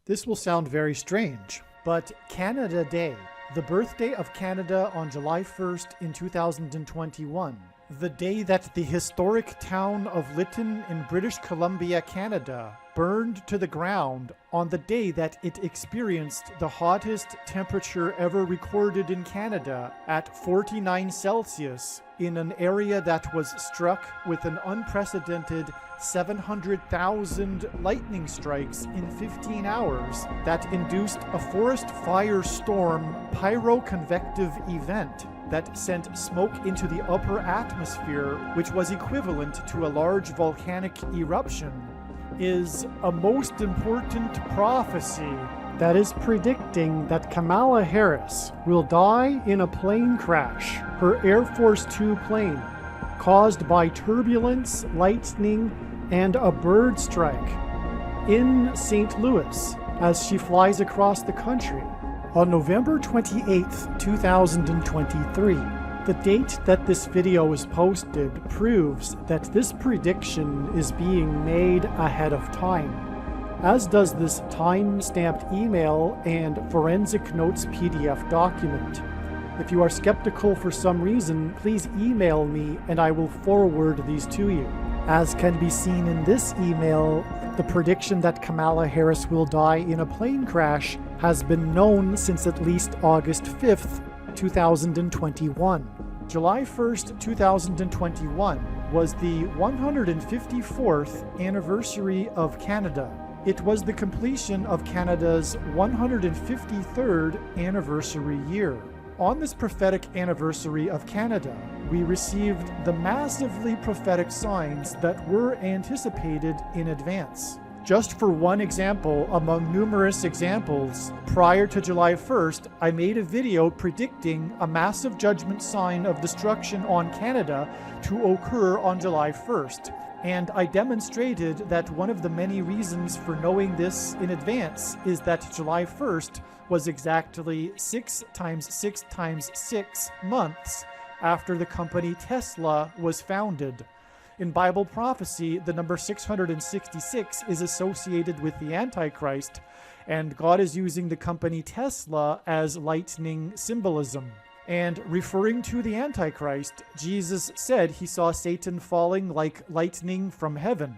This will sound very strange, but Canada Day, the birthday of Canada on July 1st in 2021, the day that the historic town of Lytton in British Columbia, Canada, burned to the ground on the day that it experienced the hottest temperature ever recorded in Canada at 49 Celsius in an area that was struck with an unprecedented 700,000 lightning strikes in 15 hours that induced a forest fire storm pyroconvective event that sent smoke into the upper atmosphere, which was equivalent to a large volcanic eruption, is a most important prophecy that is predicting that Kamala Harris will die in a plane crash, her Air Force Two plane, caused by turbulence, lightning, and a bird strike in St. Louis as she flies across the country on November 28th, 2023. The date that this video was posted proves that this prediction is being made ahead of time, as does this time-stamped email and forensic notes PDF document. If you are skeptical for some reason, please email me and I will forward these to you. As can be seen in this email, the prediction that Kamala Harris will die in a plane crash has been known since at least August 5th, 2021. July 1st, 2021 was the 154th anniversary of Canada. It was the completion of Canada's 153rd anniversary year. On this prophetic anniversary of Canada, we received the massively prophetic signs that were anticipated in advance. Just for one example among numerous examples, prior to July 1st, I made a video predicting a massive judgment sign of destruction on Canada to occur on July 1st. And I demonstrated that one of the many reasons for knowing this in advance is that July 1st was exactly 6 times 6 times 6 months after the company Tesla was founded. In Bible prophecy, the number 666 is associated with the Antichrist, and God is using the company Tesla as lightning symbolism. And referring to the Antichrist, Jesus said he saw Satan falling like lightning from heaven.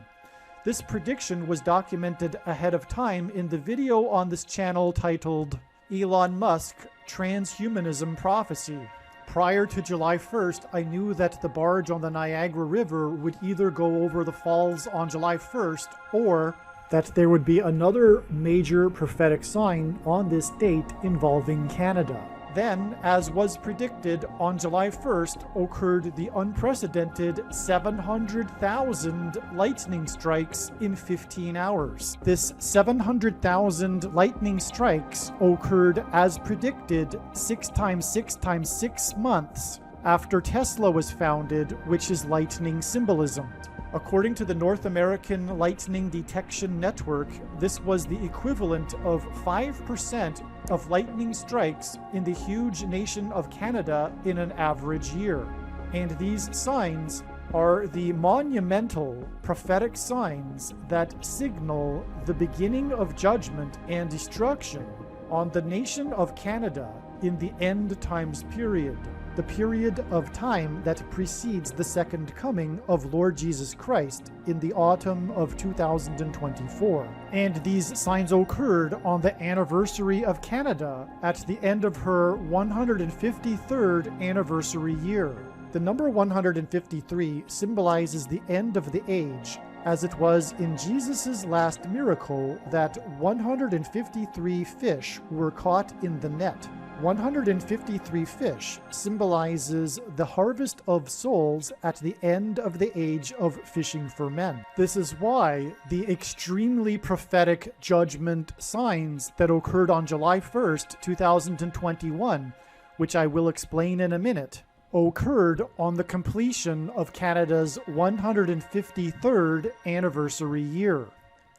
This prediction was documented ahead of time in the video on this channel titled Elon Musk Transhumanism Prophecy. Prior to July 1st, I knew that the barge on the Niagara River would either go over the falls on July 1st or that there would be another major prophetic sign on this date involving Canada. Then, as was predicted, on July 1st occurred the unprecedented 700,000 lightning strikes in 15 hours. This 700,000 lightning strikes occurred as predicted 6 times 6 times 6 months after Tesla was founded, which is lightning symbolism. According to the North American Lightning Detection Network, this was the equivalent of 5% of lightning strikes in the huge nation of Canada in an average year. And these signs are the monumental prophetic signs that signal the beginning of judgment and destruction on the nation of Canada in the end times period, the period of time that precedes the second coming of Lord Jesus Christ in the autumn of 2024. And these signs occurred on the anniversary of Canada at the end of her 153rd anniversary year. The number 153 symbolizes the end of the age, as it was in Jesus' last miracle that 153 fish were caught in the net. 153 fish symbolizes the harvest of souls at the end of the age of fishing for men. This is why the extremely prophetic judgment signs that occurred on July 1st, 2021, which I will explain in a minute, occurred on the completion of Canada's 153rd anniversary year.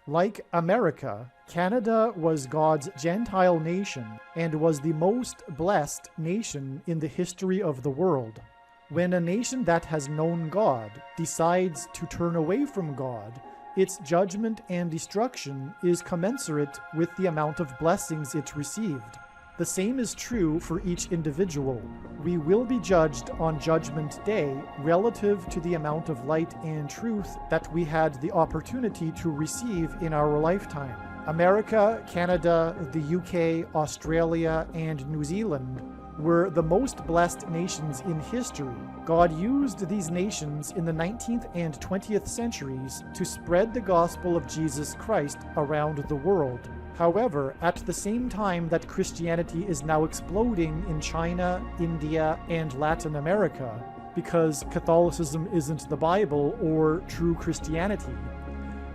Like America, Canada was God's Gentile nation and was the most blessed nation in the history of the world. When a nation that has known God decides to turn away from God, its judgment and destruction is commensurate with the amount of blessings it received. The same is true for each individual. We will be judged on Judgment Day relative to the amount of light and truth that we had the opportunity to receive in our lifetime. America, Canada, the UK, Australia, and New Zealand were the most blessed nations in history. God used these nations in the 19th and 20th centuries to spread the gospel of Jesus Christ around the world. However, at the same time that Christianity is now exploding in China, India, and Latin America, because Catholicism isn't the Bible or true Christianity,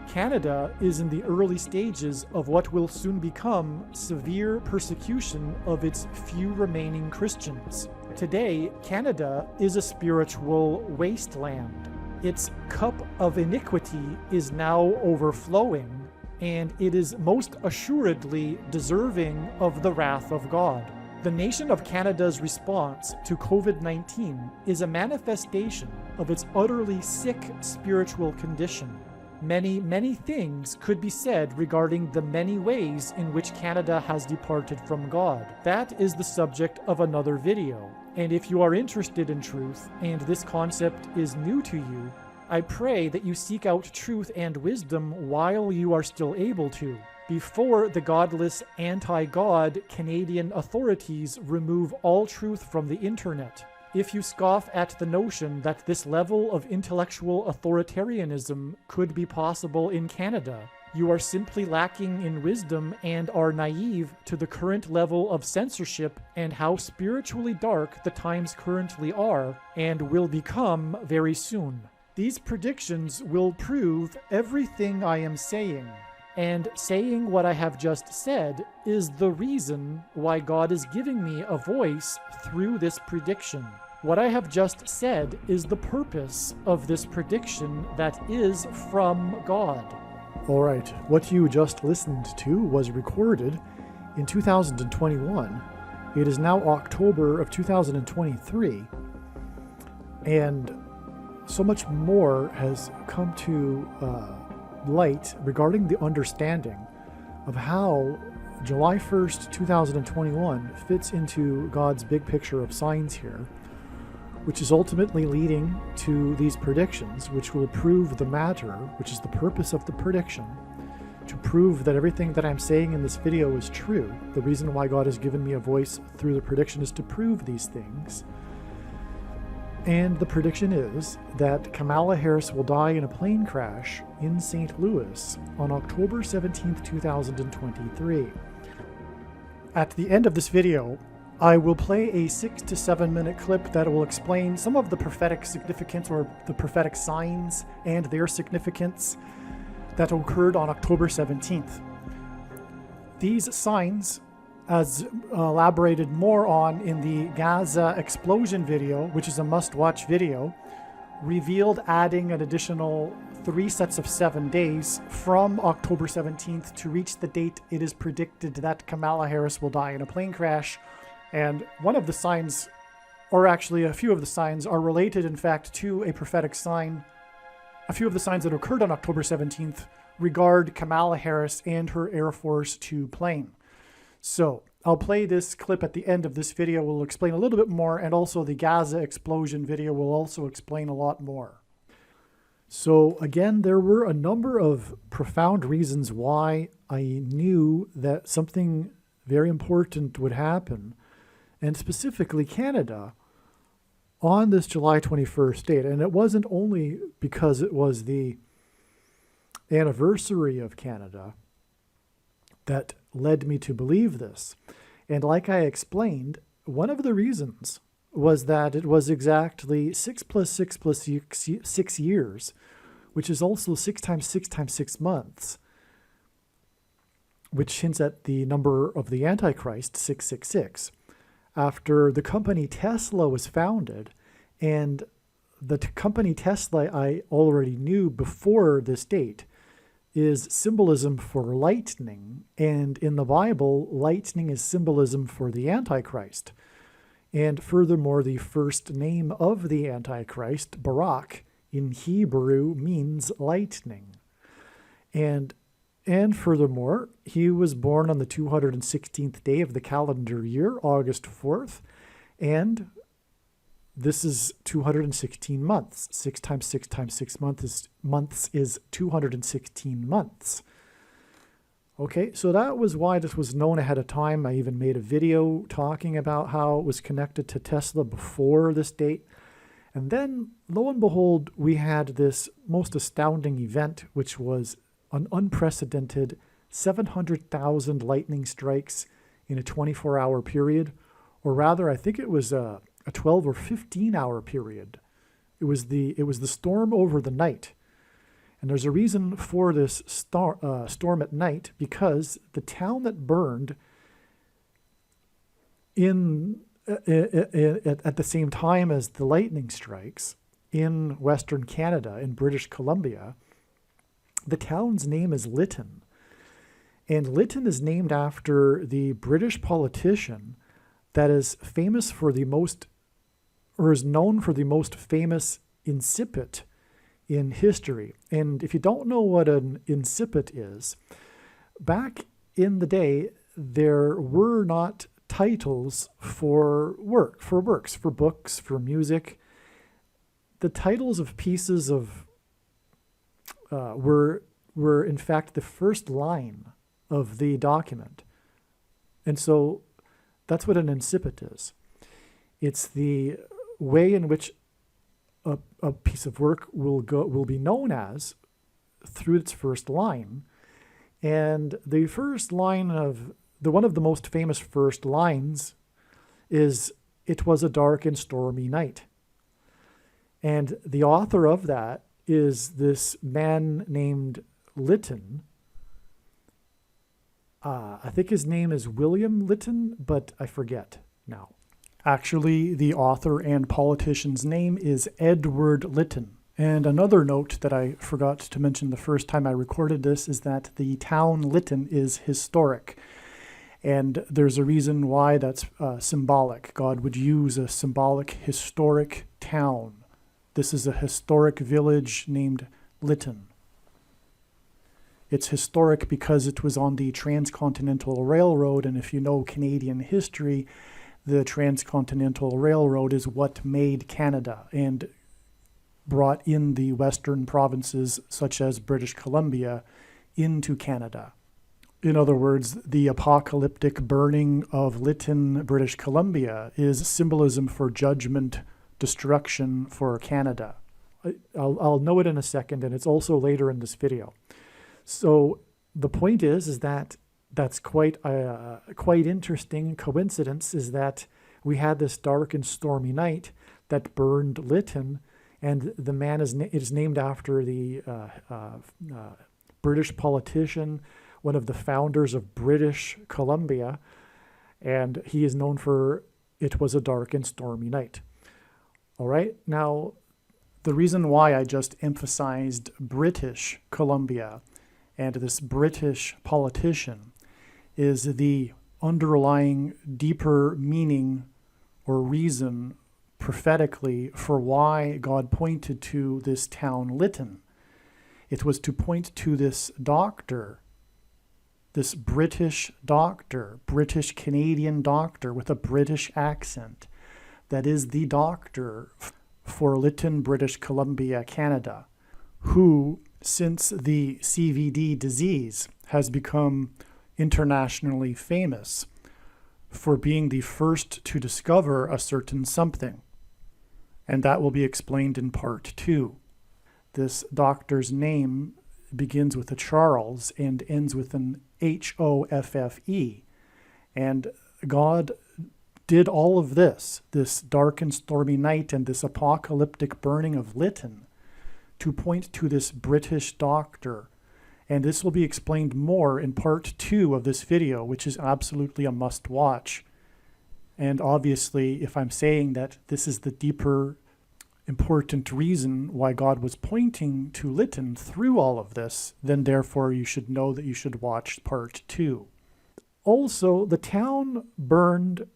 Canada is in the early stages of what will soon become severe persecution of its few remaining Christians. Today, Canada is a spiritual wasteland. Its cup of iniquity is now overflowing, and it is most assuredly deserving of the wrath of God. The nation of Canada's response to COVID-19 is a manifestation of its utterly sick spiritual condition. Many, many things could be said regarding the many ways in which Canada has departed from God. That is the subject of another video. And if you are interested in truth, and this concept is new to you, I pray that you seek out truth and wisdom while you are still able to, before the godless, anti-God Canadian authorities remove all truth from the internet. If you scoff at the notion that this level of intellectual authoritarianism could be possible in Canada, you are simply lacking in wisdom and are naive to the current level of censorship and how spiritually dark the times currently are and will become very soon. These predictions will prove everything I am saying. And saying what I have just said is the reason why God is giving me a voice through this prediction. What I have just said is the purpose of this prediction that is from God. All right, what you just listened to was recorded in 2021. It is now October of 2023, and so much more has come to light regarding the understanding of how July 1st, 2021 fits into God's big picture of signs here, which is ultimately leading to these predictions, which will prove the matter, which is the purpose of the prediction, to prove that everything that I'm saying in this video is true. The reason why God has given me a voice through the prediction is to prove these things. And the prediction is that Kamala Harris will die in a plane crash in St. Louis on October 17th, 2023. At the end of this video, I will play a 6 to 7 minute clip that will explain some of the prophetic significance or the prophetic signs and their significance that occurred on October 17th. These signs, as elaborated more on in the Gaza explosion video, which is a must-watch video, revealed adding an additional 3 sets of 7 days from October 17th to reach the date it is predicted that Kamala Harris will die in a plane crash. And one of the signs, or actually a few of the signs, are related, in fact, to a prophetic sign. A few of the signs that occurred on October 17th regard Kamala Harris and her Air Force 2 plane. So I'll play this clip at the end of this video. We'll explain a little bit more, and also the Gaza explosion video will also explain a lot more. So again, there were a number of profound reasons why I knew that something very important would happen, and specifically Canada, on this July 21st date. And it wasn't only because it was the anniversary of Canada that led me to believe this. And like I explained, one of the reasons was that it was exactly 6 plus 6 plus 6 years, which is also 6 times 6 times 6 months, which hints at the number of the Antichrist, 666. After the company Tesla was founded, and the company Tesla I already knew before this date is symbolism for lightning, and in the Bible, lightning is symbolism for the Antichrist. And furthermore, the first name of the Antichrist, Barak, in Hebrew means lightning. And furthermore, he was born on the 216th day of the calendar year, August 4th, and this is 216 months. 6 times 6 times 6 months is 216 months. Okay, so that was why this was known ahead of time. I even made a video talking about how it was connected to Tesla before this date. And then, lo and behold, we had this most astounding event, which was an unprecedented 700,000 lightning strikes in a 24-hour period. Or rather, I think it was a 12 or 15-hour period. It was the storm over the night. And there's a reason for this storm at night, because the town that burned at the same time as the lightning strikes in Western Canada, in British Columbia, the town's name is Lytton. And Lytton is named after the British politician that is famous for the most, or is known for the most famous incipit in history. And if you don't know what an incipit is, back in the day, there were not titles for works, for books, for music. The titles of pieces of were in fact the first line of the document. And so that's what an incipit is. It's the way in which a piece of work will be known as through its first line. And the first line of one of the most famous first lines is, "It was a dark and stormy night." And the author of that is this man named Lytton. I think his name is William Lytton, but I forget now. Actually, the author and politician's name is Edward Lytton. And another note that I forgot to mention the first time I recorded this is that the town Lytton is historic. And there's a reason why that's symbolic. God would use a symbolic, historic town. This is a historic village named Lytton. It's historic because it was on the Transcontinental Railroad, and if you know Canadian history, the Transcontinental Railroad is what made Canada and brought in the western provinces, such as British Columbia, into Canada. In other words, the apocalyptic burning of Lytton, British Columbia, is symbolism for judgment, destruction for Canada. I'll know it in a second, and it's also later in this video. So the point is that that's quite interesting coincidence, is that we had this dark and stormy night that burned Lytton, and the man is named after the British politician, one of the founders of British Columbia, and he is known for "It was a dark and stormy night." All right, now the reason why I just emphasized British Columbia and this British politician is the underlying deeper meaning or reason prophetically for why God pointed to this town Lytton. It was to point to this doctor, this British doctor, British Canadian doctor with a British accent, that is the doctor for Lytton, British Columbia, Canada, who, since the CVD disease, has become internationally famous for being the first to discover a certain something. And that will be explained in part 2. This doctor's name begins with a Charles and ends with an Hoffe. And God did all of this dark and stormy night and this apocalyptic burning of Lytton, to point to this British doctor. And this will be explained more in part 2 of this video, which is absolutely a must-watch. And obviously, if I'm saying that this is the deeper, important reason why God was pointing to Lytton through all of this, then therefore you should know that you should watch part 2. Also, the town burned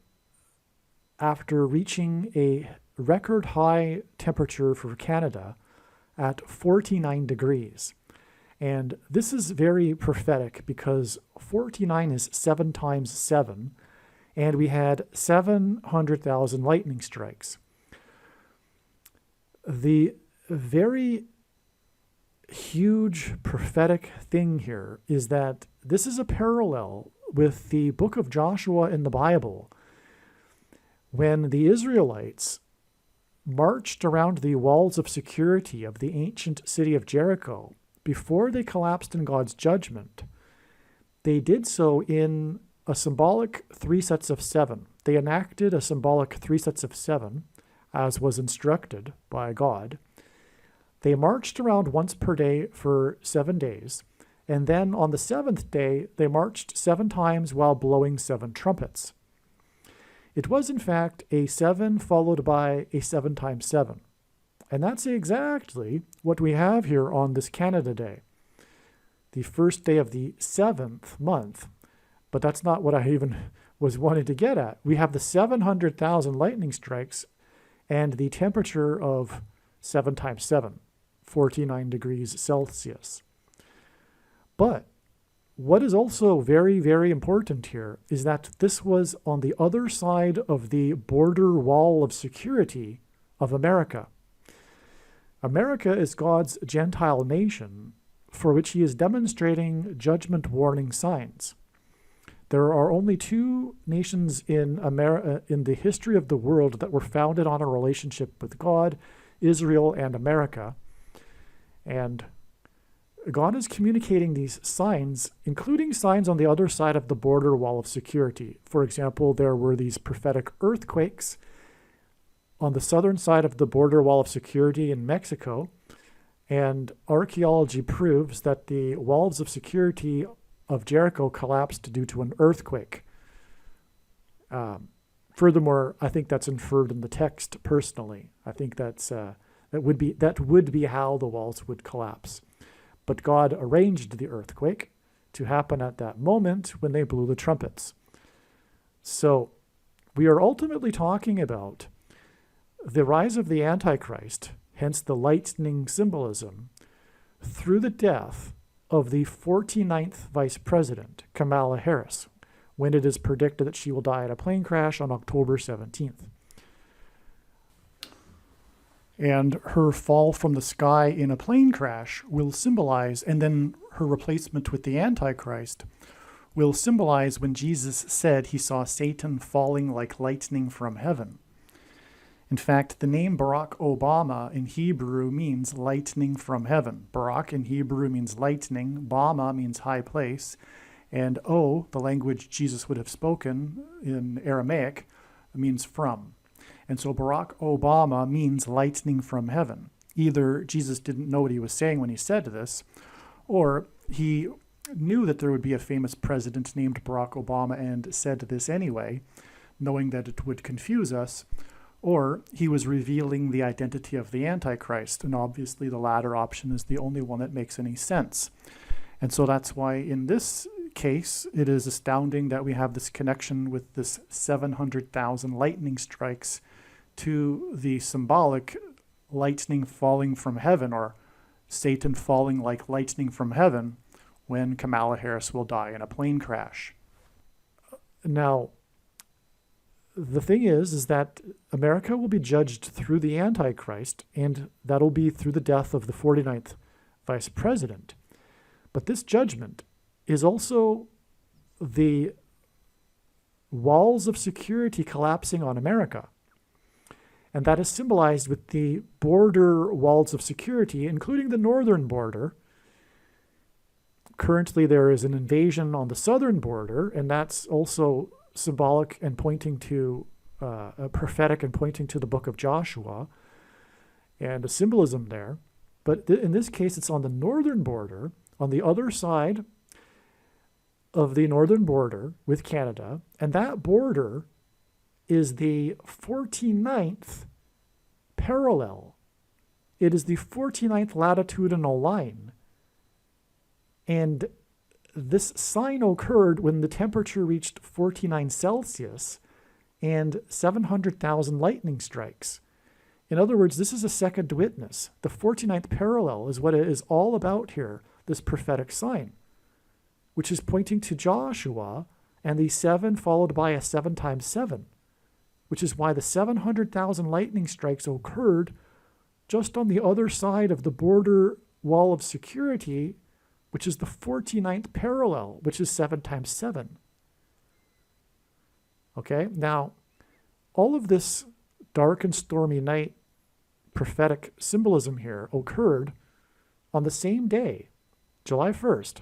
after reaching a record high temperature for Canada at 49 degrees. And this is very prophetic because 49 is 7 times 7, and we had 700,000 lightning strikes. The very huge prophetic thing here is that this is a parallel with the book of Joshua in the Bible, when the Israelites marched around the walls of security of the ancient city of Jericho. Before they collapsed in God's judgment, they did so in a symbolic 3 sets of 7. They enacted a symbolic 3 sets of 7, as was instructed by God. They marched around once per day for 7 days, and then on the 7th day, they marched 7 times while blowing 7 trumpets. It was, in fact, a 7 followed by a 7 times 7. And that's exactly what we have here on this Canada Day, the first day of the 7th month. But that's not what I even was wanting to get at. We have the 700,000 lightning strikes and the temperature of 7 times 7, 49 degrees Celsius. But what is also very, very important here is that this was on the other side of the border wall of security of America. America is God's Gentile nation for which he is demonstrating judgment warning signs. There are only 2 nations in the history of the world that were founded on a relationship with God, Israel and America. And God is communicating these signs, including signs on the other side of the border wall of security. For example, there were these prophetic earthquakes on the southern side of the border wall of security in Mexico, and archaeology proves that the walls of security of Jericho collapsed due to an earthquake. Furthermore, I think that's inferred in the text personally. I think that would be how the walls would collapse. But God arranged the earthquake to happen at that moment when they blew the trumpets. So we are ultimately talking about the rise of the Antichrist, hence the lightning symbolism, through the death of the 49th Vice President, Kamala Harris, when it is predicted that she will die in a plane crash on October 17th. And her fall from the sky in a plane crash will symbolize, and then her replacement with the Antichrist will symbolize when Jesus said he saw Satan falling like lightning from heaven. In fact, the name Barack Obama in Hebrew means lightning from heaven. Barak in Hebrew means lightning, Bama means high place, and O, the language Jesus would have spoken in Aramaic, means from. And so Barack Obama means lightning from heaven. Either Jesus didn't know what he was saying when he said this, or he knew that there would be a famous president named Barack Obama and said this anyway, knowing that it would confuse us, or he was revealing the identity of the Antichrist, and obviously the latter option is the only one that makes any sense. And so that's why in this case, it is astounding that we have this connection with this 700,000 lightning strikes to the symbolic lightning falling from heaven, or Satan falling like lightning from heaven when Kamala Harris will die in a plane crash. Now, the thing is that America will be judged through the Antichrist, and that'll be through the death of the 49th Vice President. But this judgment is also the walls of security collapsing on America. And that is symbolized with the border walls of security, including the northern border. Currently, there is an invasion on the southern border, and that's also symbolic and pointing to prophetic and pointing to the book of Joshua and a symbolism there. But in this case, it's on the northern border, on the other side of the northern border with Canada, and that border is the 49th parallel. It is the 49th latitudinal line. And this sign occurred when the temperature reached 49 Celsius and 700,000 lightning strikes. In other words, this is a second witness. The 49th parallel is what it is all about here. this prophetic sign, which is pointing to Joshua and the 7 followed by a 7 times 7, which is why the 700,000 lightning strikes occurred just on the other side of the border wall of security, which is the 49th parallel, which is 7 times 7. Okay, now, all of this dark and stormy night prophetic symbolism here occurred on the same day, July 1st,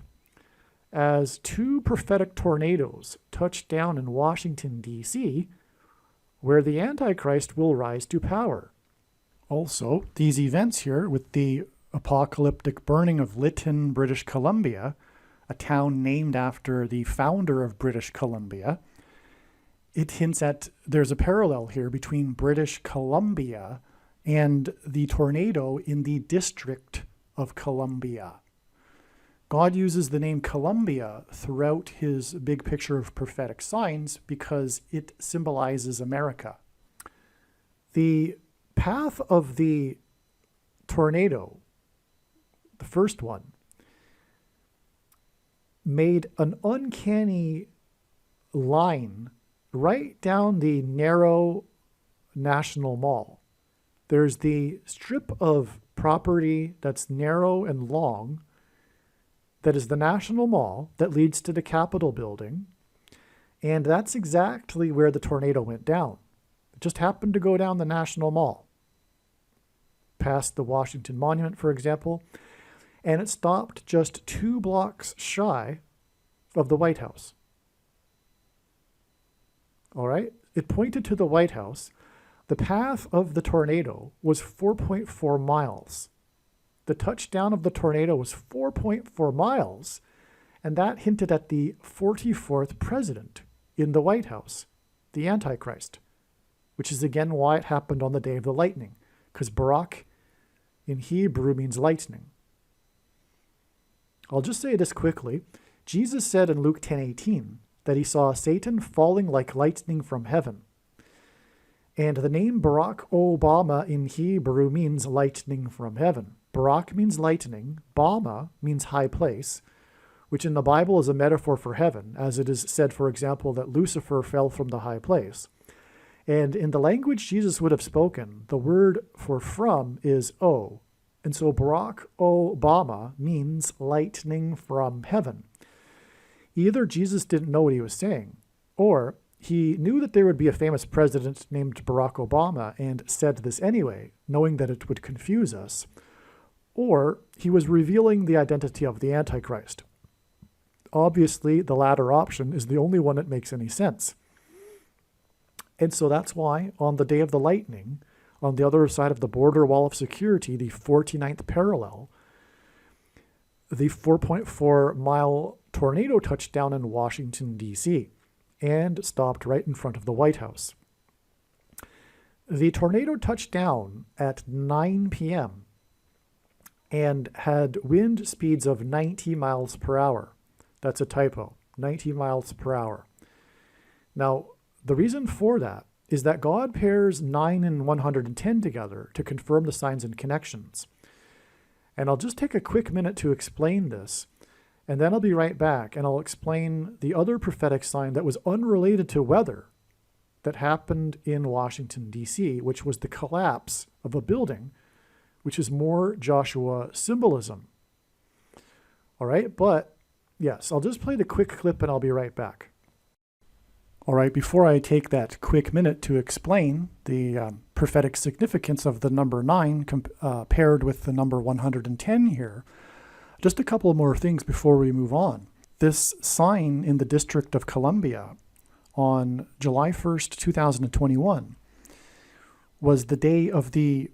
as 2 prophetic tornadoes touched down in Washington, D.C., where the Antichrist will rise to power. Also, these events here with the apocalyptic burning of Lytton, British Columbia, a town named after the founder of British Columbia, it hints at there's a parallel here between British Columbia and the tornado in the District of Columbia. God uses the name Columbia throughout his big picture of prophetic signs because it symbolizes America. The path of the tornado, the first one, made an uncanny line right down the narrow National Mall. There's the strip of property that's narrow and long that is the National Mall that leads to the Capitol building, and that's exactly where the tornado went down. It just happened to go down the National Mall, past the Washington Monument, for example, and it stopped just 2 blocks shy of the White House. All right? It pointed to the White House. The path of the tornado was 4.4 miles. The touchdown of the tornado was 4.4 miles, and that hinted at the 44th president in the White House, the Antichrist, which is again why it happened on the day of the lightning, because Barak in Hebrew means lightning. I'll just say this quickly. Jesus said in Luke 10:18 that he saw Satan falling like lightning from heaven. And the name Barack Obama in Hebrew means lightning from heaven. Barak means lightning. Bama means high place, which in the Bible is a metaphor for heaven, as it is said, for example, that Lucifer fell from the high place. And in the language Jesus would have spoken, the word for from is O. And so Barack Obama means lightning from heaven. Either Jesus didn't know what he was saying, or he knew that there would be a famous president named Barack Obama and said this anyway, knowing that it would confuse us, or he was revealing the identity of the Antichrist. Obviously, the latter option is the only one that makes any sense. And so that's why on the day of the lightning, on the other side of the border wall of security, the 49th parallel, the 4.4 mile tornado touched down in Washington, D.C. and stopped right in front of the White House. The tornado touched down at 9 p.m. and had wind speeds of 90 miles per hour. That's a typo, 90 miles per hour. Now, the reason for that is that God pairs 9 and 110 together to confirm the signs and connections. And I'll just take a quick minute to explain this, and then I'll be right back, and I'll explain the other prophetic sign that was unrelated to weather that happened in Washington, D.C., which was the collapse of a building, which is more Joshua symbolism. All right, but yes, I'll just play the quick clip and I'll be right back. All right, before I take that quick minute to explain the prophetic significance of the number 9 paired with the number 110 here, just a couple more things before we move on. This sign in the District of Columbia on July 1st, 2021 was the day of the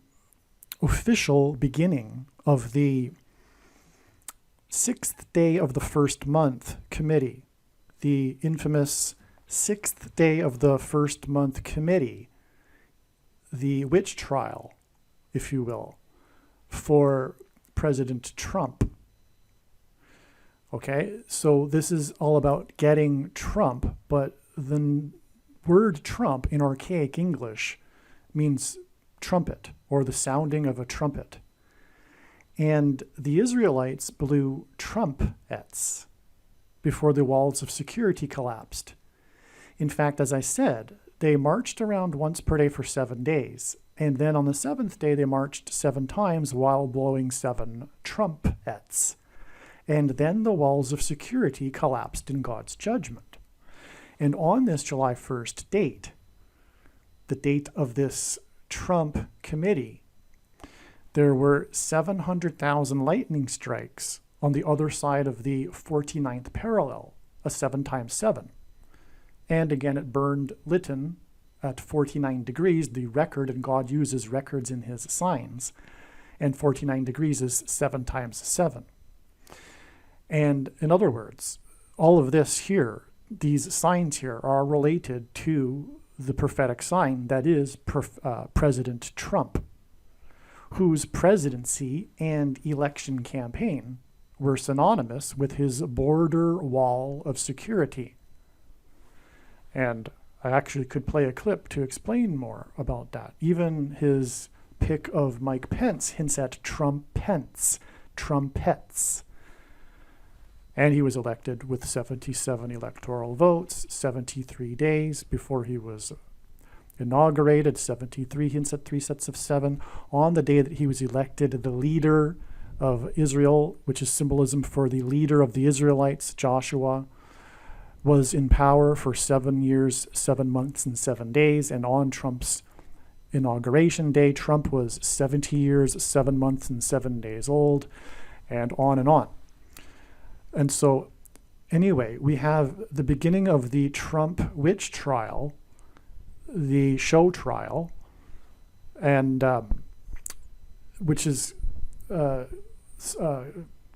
official beginning of the 6th day of the first month committee, the infamous 6th day of the first month committee, the witch trial, if you will, for President Trump. Okay, so this is all about getting Trump, but the word Trump in archaic English means trumpet or the sounding of a trumpet. And the Israelites blew trumpets before the walls of security collapsed. In fact, as I said, they marched around once per day for 7 days. And then on the 7th day, they marched 7 times while blowing 7 trumpets. And then the walls of security collapsed in God's judgment. And on this July 1st date, the date of this Trump committee, there were 700,000 lightning strikes on the other side of the 49th parallel, a 7 times 7. And again, it burned Lytton at 49 degrees, the record, and God uses records in his signs. And 49 degrees is 7 times 7. And in other words, all of this here, these signs here, are related to the prophetic sign that is President Trump, whose presidency and election campaign were synonymous with his border wall of security. And I actually could play a clip to explain more about that. Even his pick of Mike Pence hints at trumpets. And he was elected with 77 electoral votes, 73 days before he was inaugurated. 73 hints at 3 sets of 7. On the day that he was elected, the leader of Israel, which is symbolism for the leader of the Israelites, Joshua, was in power for 7 years, 7 months, and 7 days. And on Trump's inauguration day, Trump was 70 years, 7 months, and 7 days old, and on and on. And so, anyway, we have the beginning of the Trump witch trial, the show trial, and which is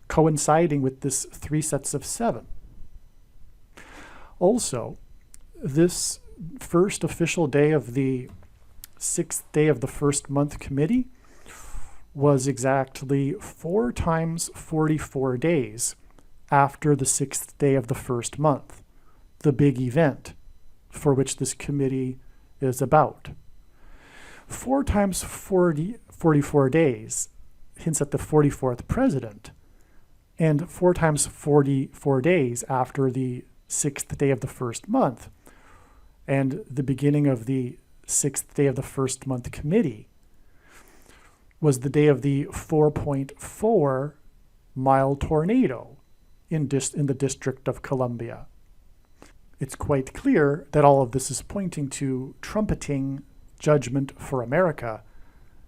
coinciding with this 3 sets of 7. Also, this first official day of the 6th day of the first month committee was exactly 4 times 44 days after the 6th day of the first month, the big event for which this committee is about. 4 times 44 days hints at the 44th president, and 4 times 44 days after the 6th day of the first month, and the beginning of the 6th day of the first month committee was the day of the 4.4 mile tornado in the District of Columbia. It's quite clear that all of this is pointing to trumpeting judgment for America,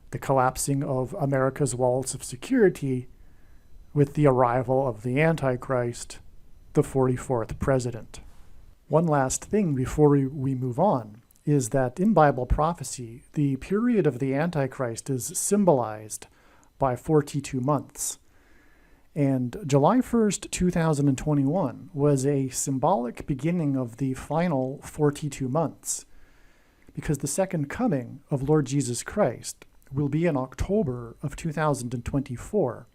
the collapsing of America's walls of security with the arrival of the Antichrist, the 44th president. One last thing before we move on is that in Bible prophecy, the period of the Antichrist is symbolized by 42 months. And July 1st, 2021 was a symbolic beginning of the final 42 months, because the second coming of Lord Jesus Christ will be in October of 2024.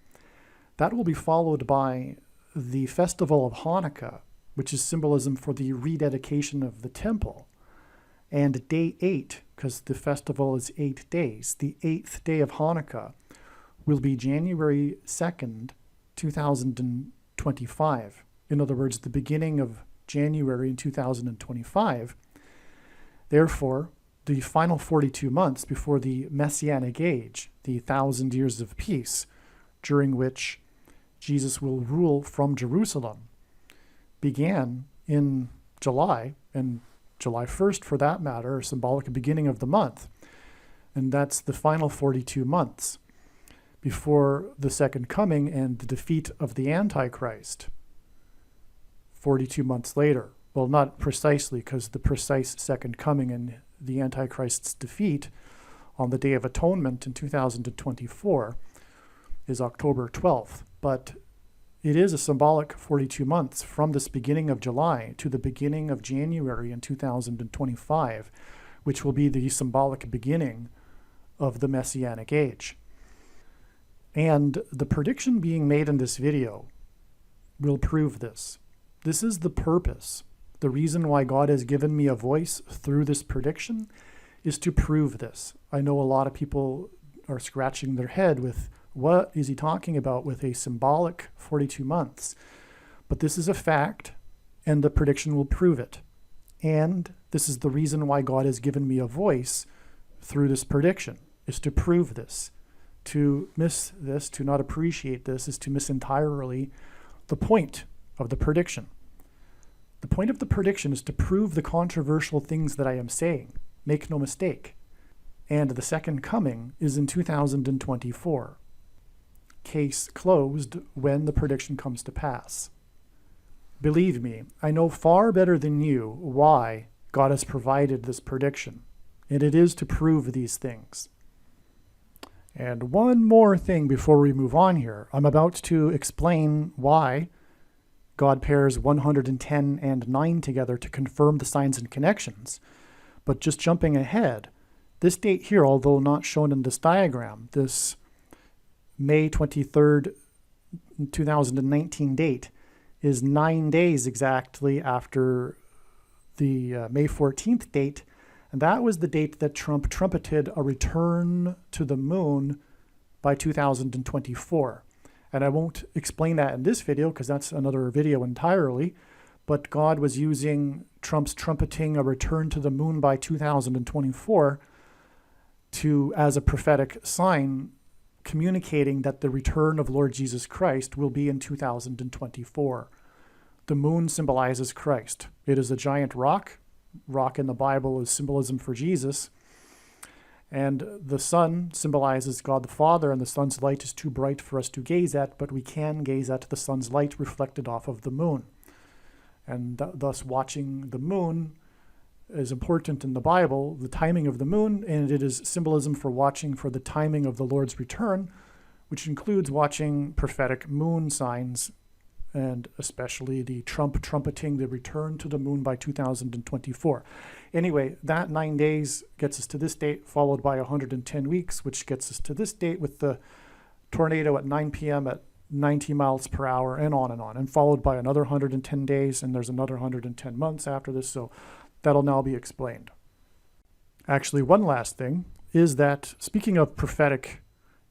That will be followed by the festival of Hanukkah, which is symbolism for the rededication of the temple, and day 8, because the festival is 8 days. The 8th day of Hanukkah will be January 2nd, 2025. In other words, the beginning of January in 2025. Therefore, the final 42 months before the Messianic age, the 1,000 years of peace, during which Jesus will rule from Jerusalem, began in July, and July 1st, for that matter, a symbolic beginning of the month. And that's the final 42 months before the second coming and the defeat of the Antichrist 42 months later. Well, not precisely, because the precise second coming and the Antichrist's defeat on the Day of Atonement in 2024 is October 12th. But it is a symbolic 42 months from this beginning of July to the beginning of January in 2025, which will be the symbolic beginning of the Messianic age. And the prediction being made in this video will prove this. This is the purpose. The reason why God has given me a voice through this prediction is to prove this. I know a lot of people are scratching their head with, what is he talking about with a symbolic 42 months? But this is a fact, and the prediction will prove it. And this is the reason why God has given me a voice through this prediction, is to prove this. To miss this, to not appreciate this, is to miss entirely the point of the prediction. The point of the prediction is to prove the controversial things that I am saying. Make no mistake. And the second coming is in 2024. Case closed when the prediction comes to pass. Believe me, I know far better than you why God has provided this prediction, and it is to prove these things. And one more thing before we move on here. I'm about to explain why God pairs 110 and 9 together to confirm the signs and connections. But just jumping ahead, this date here, although not shown in this diagram, this May 23rd, 2019 date, is 9 days exactly after the May 14th date. And that was the date that Trump trumpeted a return to the moon by 2024. And I won't explain that in this video because that's another video entirely. But God was using Trump's trumpeting a return to the moon by 2024 as a prophetic sign, communicating that the return of Lord Jesus Christ will be in 2024. The moon symbolizes Christ. It is a giant rock. Rock in the Bible is symbolism for Jesus. And the sun symbolizes God the Father, and the sun's light is too bright for us to gaze at, but we can gaze at the sun's light reflected off of the moon. And thus watching the moon is important in the Bible, the timing of the moon, and it is symbolism for watching for the timing of the Lord's return, which includes watching prophetic moon signs, and especially the Trump trumpeting the return to the moon by 2024. Anyway, that 9 days gets us to this date, followed by 110 weeks, which gets us to this date with the tornado at 9 p.m. at 90 miles per hour, and on, and followed by another 110 days, and there's another 110 months after this, so that'll now be explained. Actually, one last thing is that, speaking of prophetic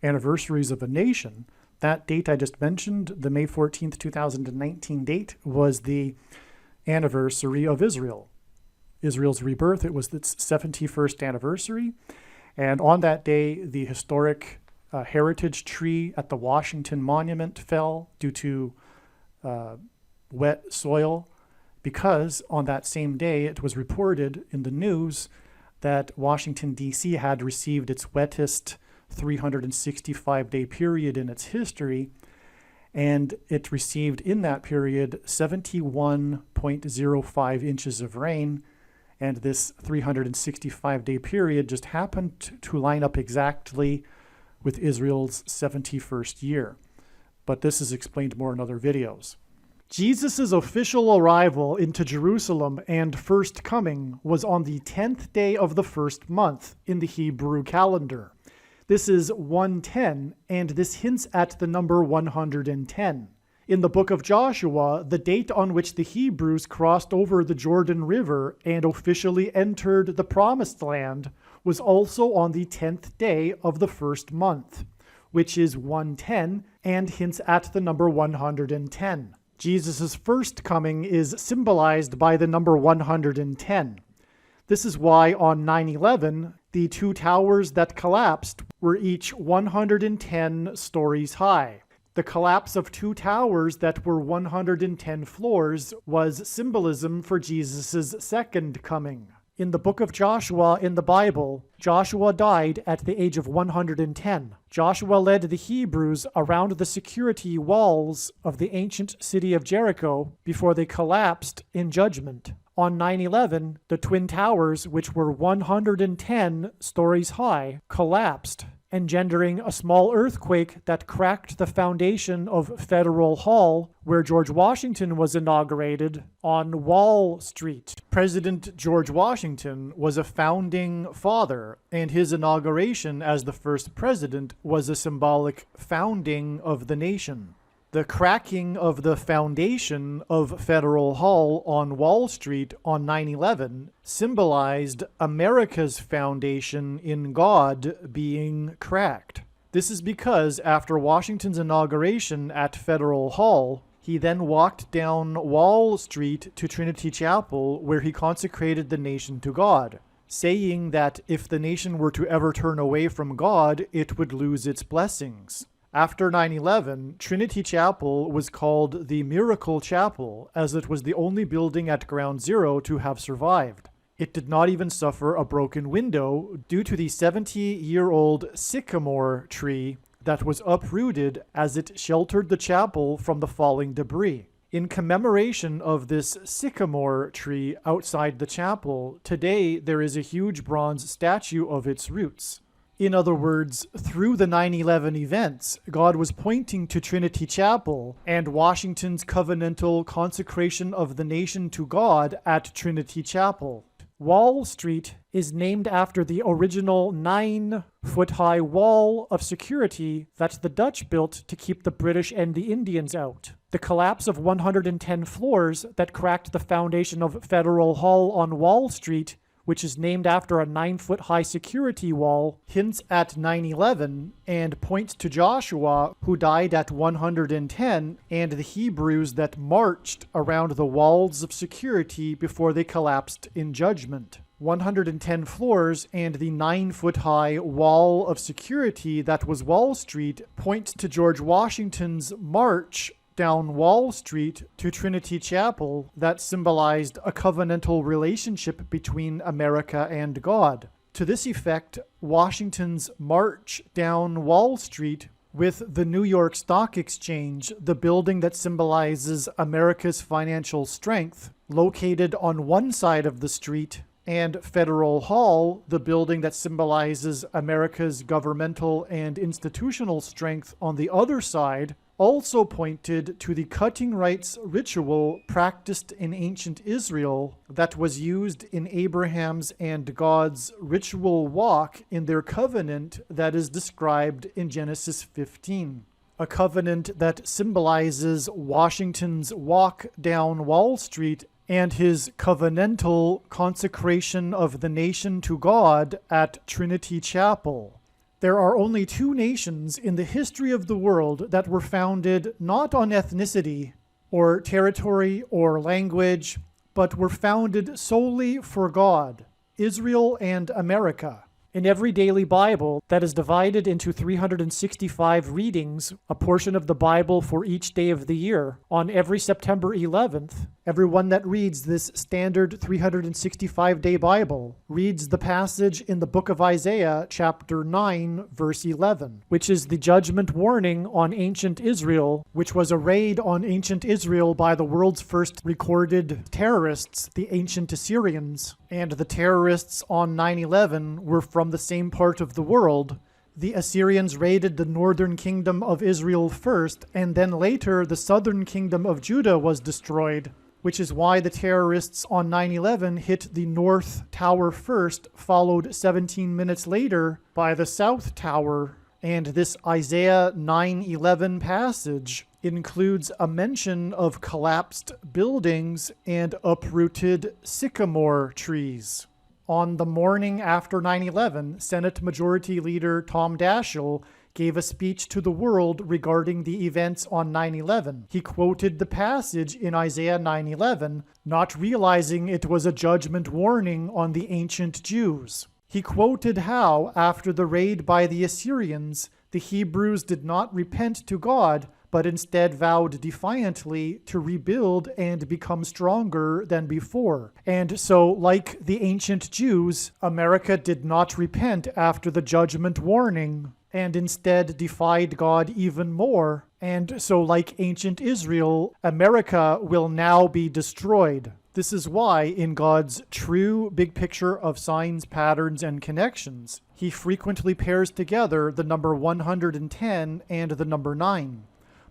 anniversaries of a nation, that date I just mentioned, the May 14th, 2019 date, was the anniversary of Israel. Israel's rebirth. It was its 71st anniversary. And on that day, the historic heritage tree at the Washington Monument fell due to wet soil, because on that same day it was reported in the news that Washington, D.C. had received its wettest 365-day period in its history, and it received in that period 71.05 inches of rain, and this 365-day period just happened to line up exactly with Israel's 71st year. But this is explained more in other videos. Jesus' official arrival into Jerusalem and first coming was on the 10th day of the first month in the Hebrew calendar. This is 110, and this hints at the number 110. In the book of Joshua, the date on which the Hebrews crossed over the Jordan River and officially entered the Promised Land was also on the 10th day of the first month, which is 110, and hints at the number 110. Jesus' first coming is symbolized by the number 110. This is why on 9/11, the two towers that collapsed were each 110 stories high. The collapse of two towers that were 110 floors was symbolism for Jesus' second coming. In the book of Joshua in the Bible, Joshua died at the age of 110. Joshua led the Hebrews around the security walls of the ancient city of Jericho before they collapsed in judgment. On 9/11, the Twin Towers, which were 110 stories high, collapsed, engendering a small earthquake that cracked the foundation of Federal Hall, where George Washington was inaugurated, on Wall Street. President George Washington was a founding father, and his inauguration as the first president was a symbolic founding of the nation. The cracking of the foundation of Federal Hall on Wall Street on 9/11 symbolized America's foundation in God being cracked. This is because after Washington's inauguration at Federal Hall, he then walked down Wall Street to Trinity Chapel, where he consecrated the nation to God, saying that if the nation were to ever turn away from God, it would lose its blessings. After 9/11, Trinity Chapel was called the Miracle Chapel, as it was the only building at Ground Zero to have survived. It did not even suffer a broken window due to the 70-year-old sycamore tree that was uprooted as it sheltered the chapel from the falling debris. In commemoration of this sycamore tree outside the chapel, today there is a huge bronze statue of its roots. In other words, through the 9/11 events, God was pointing to Trinity Chapel and Washington's covenantal consecration of the nation to God at Trinity Chapel. Wall Street is named after the original 9-foot-high wall of security that the Dutch built to keep the British and the Indians out. The collapse of 110 floors that cracked the foundation of Federal Hall on Wall Street, which is named after a 9-foot-high security wall, hints at 9/11 and points to Joshua, who died at 110, and the Hebrews that marched around the walls of security before they collapsed in judgment. 110 floors and the 9-foot-high wall of security that was Wall Street points to George Washington's march down Wall Street to Trinity Chapel that symbolized a covenantal relationship between America and God. To this effect, Washington's march down Wall Street with the New York Stock Exchange, the building that symbolizes America's financial strength, located on one side of the street, and Federal Hall, the building that symbolizes America's governmental and institutional strength on the other side, also pointed to the cutting rights ritual practiced in ancient Israel that was used in Abraham's and God's ritual walk in their covenant that is described in Genesis 15. A covenant that symbolizes Washington's walk down Wall Street and his covenantal consecration of the nation to God at Trinity Chapel. There are only two nations in the history of the world that were founded not on ethnicity or territory or language, but were founded solely for God: Israel and America. In every daily Bible that is divided into 365 readings, a portion of the Bible for each day of the year, on every September 11th, everyone that reads this standard 365-day Bible reads the passage in the book of Isaiah, chapter 9, verse 11, which is the judgment warning on ancient Israel, which was a raid on ancient Israel by the world's first recorded terrorists, the ancient Assyrians. And the terrorists on 9/11 were from the same part of the world. The Assyrians raided the northern kingdom of Israel first, and then later the southern kingdom of Judah was destroyed, which is why the terrorists on 9/11 hit the North Tower first, followed 17 minutes later by the South Tower. And this Isaiah 9:11 passage includes a mention of collapsed buildings and uprooted sycamore trees. On the morning after 9/11, Senate Majority Leader Tom Daschle gave a speech to the world regarding the events on 9/11. He quoted the passage in Isaiah 9:11, not realizing it was a judgment warning on the ancient Jews. He quoted how, after the raid by the Assyrians, the Hebrews did not repent to God, but instead vowed defiantly to rebuild and become stronger than before. And so, like the ancient Jews, America did not repent after the judgment warning, and instead defied God even more. And so, like ancient Israel, America will now be destroyed. This is why, in God's true big picture of signs, patterns, and connections, he frequently pairs together the number 110 and the number 9.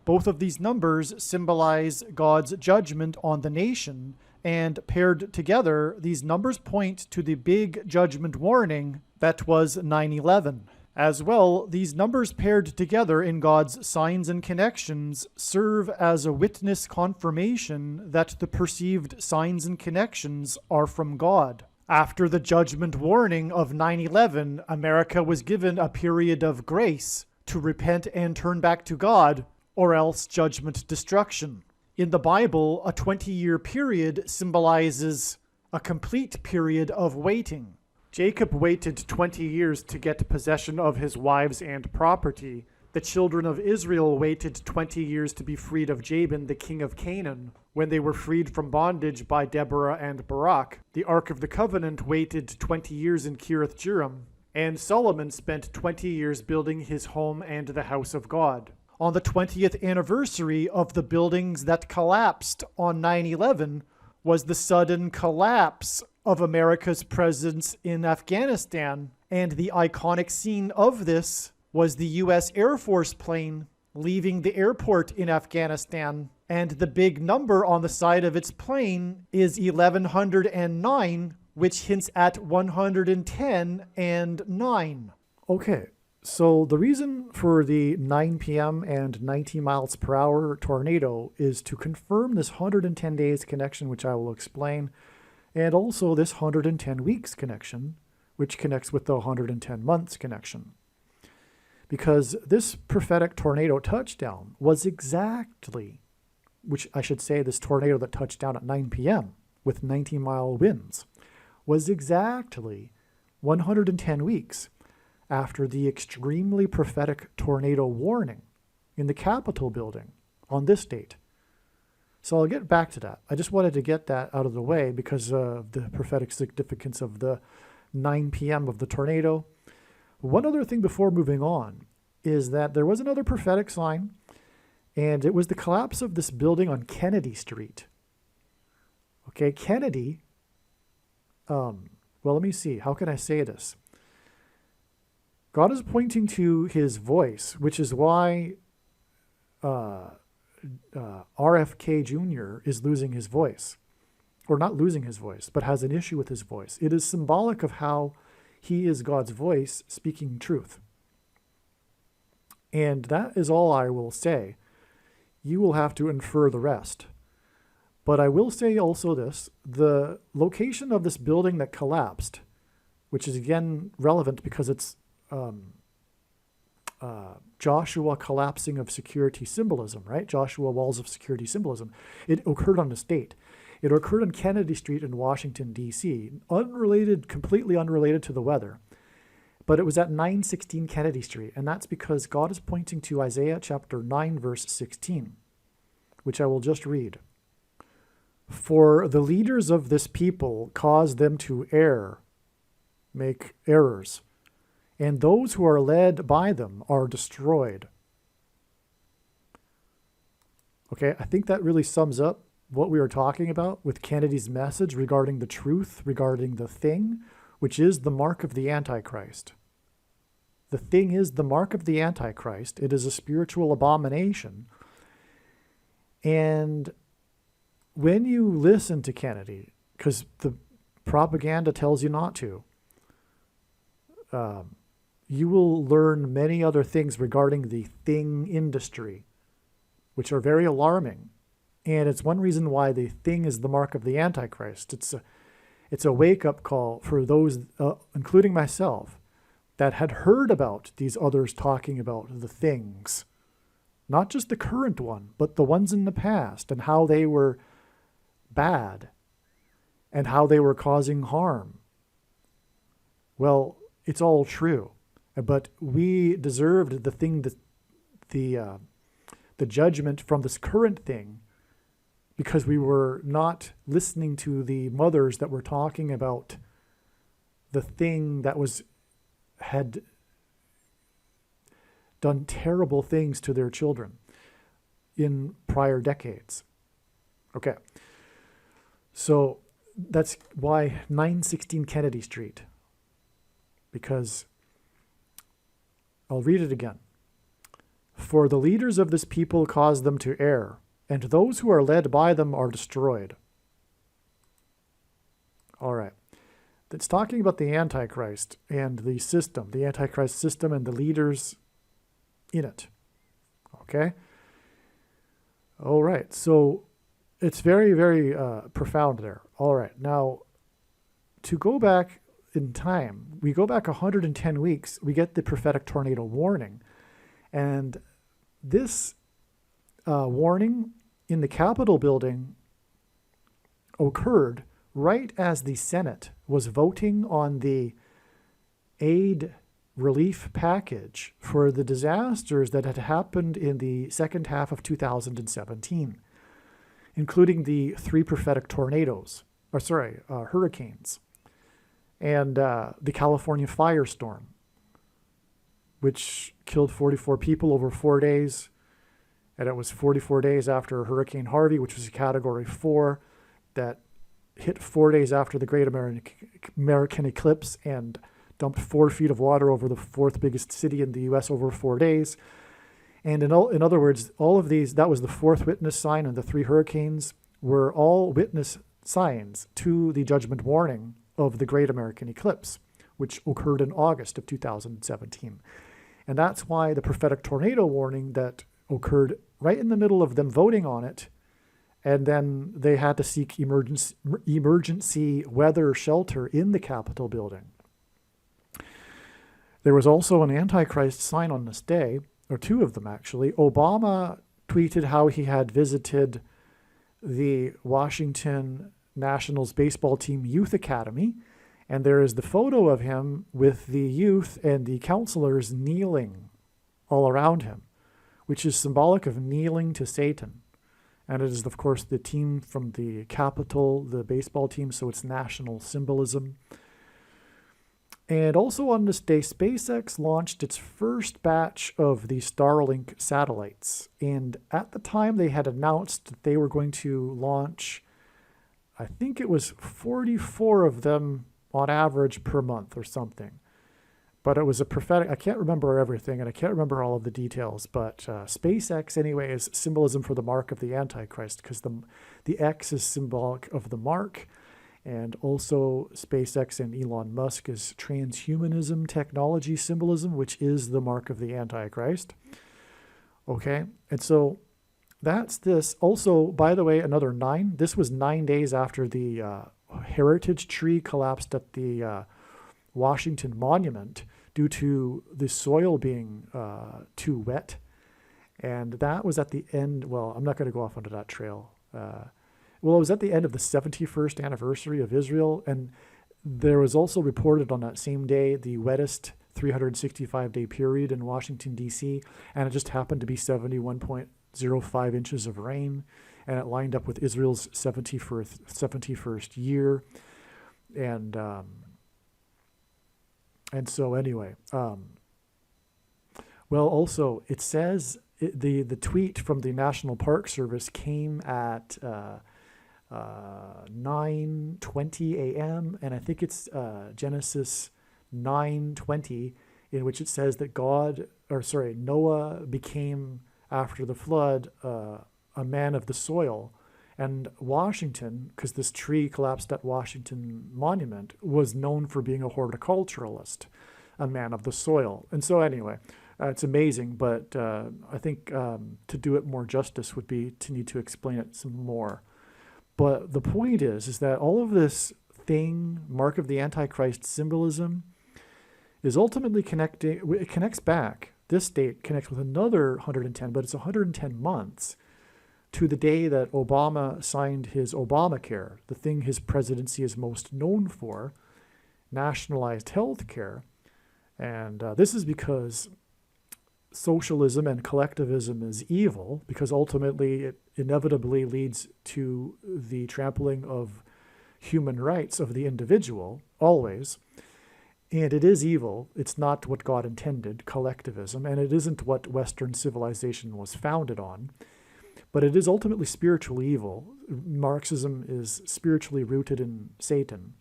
Both of these numbers symbolize God's judgment on the nation, and paired together, these numbers point to the big judgment warning that was 9/11. As well, these numbers paired together in God's signs and connections serve as a witness confirmation that the perceived signs and connections are from God. After the judgment warning of 9/11, America was given a period of grace to repent and turn back to God, or else judgment, destruction. In the Bible, a 20-year period symbolizes a complete period of waiting. Jacob waited 20 years to get possession of his wives and property. The children of Israel waited 20 years to be freed of Jabin, the king of Canaan, when they were freed from bondage by Deborah and Barak. The Ark of the Covenant waited 20 years in Kiriath-Jearim, and Solomon spent 20 years building his home and the house of God. On the 20th anniversary of the buildings that collapsed on 9/11 was the sudden collapse of America's presence in Afghanistan, and the iconic scene of this was the U.S. Air Force plane leaving the airport in Afghanistan, and the big number on the side of its plane is 1109, which hints at 110 and 9. Okay, so the reason for the 9 p.m. and 90 miles per hour tornado is to confirm this 110 days connection, which I will explain, and also this 110 weeks connection, which connects with the 110 months connection. Because this prophetic tornado touchdown was exactly, which I should say this tornado that touched down at 9 p.m. with 90-mile winds, was exactly 110 weeks after the extremely prophetic tornado warning in the Capitol building on this date. So I'll get back to that. I just wanted to get that out of the way because of the prophetic significance of the 9 p.m. of the tornado. One other thing before moving on is that there was another prophetic sign, and it was the collapse of this building on Kennedy Street. Okay, Kennedy, well, let me see. How can I say this? God is pointing to his voice, which is why RFK Jr. is losing his voice. Or not losing his voice, but has an issue with his voice. It is symbolic of how he is God's voice speaking truth. And that is all I will say. You will have to infer the rest. But I will say also this, the location of this building that collapsed, which is again relevant because it's Joshua collapsing of security symbolism, right? Joshua walls of security symbolism. It occurred on this date. It occurred on Kennedy Street in Washington, D.C., unrelated, completely unrelated to the weather. But it was at 916 Kennedy Street, and that's because God is pointing to Isaiah chapter 9, verse 16, which I will just read. For the leaders of this people cause them to err, make errors, and those who are led by them are destroyed. Okay, I think that really sums up what we were talking about with Kennedy's message regarding the truth, regarding the thing, which is the mark of the Antichrist. The thing is the mark of the Antichrist. It is a spiritual abomination. And when you listen to Kennedy, because the propaganda tells you not to, you will learn many other things regarding the thing industry, which are very alarming. And it's one reason why the thing is the mark of the Antichrist. It's a wake-up call for those, including myself, that had heard about these others talking about the things. Not just the current one, but the ones in the past, and how they were bad, and how they were causing harm. Well, it's all true. But we deserved the thing, the judgment from this current thing, because we were not listening to the mothers that were talking about the thing that had done terrible things to their children in prior decades. Okay. So that's why 916 Kennedy Street, because I'll read it again. For the leaders of this people cause them to err, and those who are led by them are destroyed. All right. It's talking about the Antichrist and the system, the Antichrist system and the leaders in it. Okay? All right. So it's very, very profound there. All right. Now, to go back in time, we go back 110 weeks, we get the prophetic tornado warning. And this warning in the Capitol building occurred right as the Senate was voting on the aid relief package for the disasters that had happened in the second half of 2017, including the 3 prophetic hurricanes, and the California firestorm, which killed 44 people over 4 days. And it was 44 days after Hurricane Harvey, which was a Category 4, that hit 4 days after the Great American Eclipse and dumped 4 feet of water over the 4th biggest city in the U.S. over 4 days. And in other words, all of these, that was the 4th witness sign, and the 3 hurricanes were all witness signs to the judgment warning of the Great American Eclipse, which occurred in August of 2017. And that's why the prophetic tornado warning that occurred right in the middle of them voting on it, and then they had to seek emergency weather shelter in the Capitol building. There was also an Antichrist sign on this day, or 2 of them actually. Obama tweeted how he had visited the Washington Nationals baseball team youth academy, and there is the photo of him with the youth and the counselors kneeling all around him, which is symbolic of kneeling to Satan. And it is, of course, the team from the Capitol, the baseball team, so it's national symbolism. And also on this day, SpaceX launched its first batch of the Starlink satellites. And at the time, they had announced that they were going to launch, I think it was 44 of them on average per month or something. But it was a prophetic, I can't remember everything, and I can't remember all of the details, but SpaceX, anyway, is symbolism for the mark of the Antichrist, because the X is symbolic of the mark, and also SpaceX and Elon Musk is transhumanism technology symbolism, which is the mark of the Antichrist. Okay, and so that's this. Also, by the way, another 9. This was 9 days after the heritage tree collapsed at the Washington Monument due to the soil being too wet. And that was at the end, well, I'm not going to go off onto that trail. Well, it was at the end of the 71st anniversary of Israel, and there was also reported on that same day the wettest 365-day period in Washington, D.C., and it just happened to be 71.05 inches of rain, and it lined up with Israel's 71st year. And so anyway, well, also it says the tweet from the National Park Service came at 9:20 a.m. and I think it's Genesis 9:20, in which it says that Noah became after the flood a man of the soil. And Washington, because this tree collapsed at Washington Monument, was known for being a horticulturalist, a man of the soil. And so anyway, it's amazing, but I think to do it more justice would be to need to explain it some more. But the point is that all of this thing, mark of the Antichrist symbolism, is ultimately connecting, it connects back. This date connects with another 110, but it's 110 months to the day that Obama signed his Obamacare, the thing his presidency is most known for, nationalized health care. And this is because socialism and collectivism is evil, because ultimately it inevitably leads to the trampling of human rights of the individual, always. And it is evil. It's not what God intended, collectivism, and it isn't what Western civilization was founded on. But it is ultimately spiritual evil. Marxism is spiritually rooted in Satan.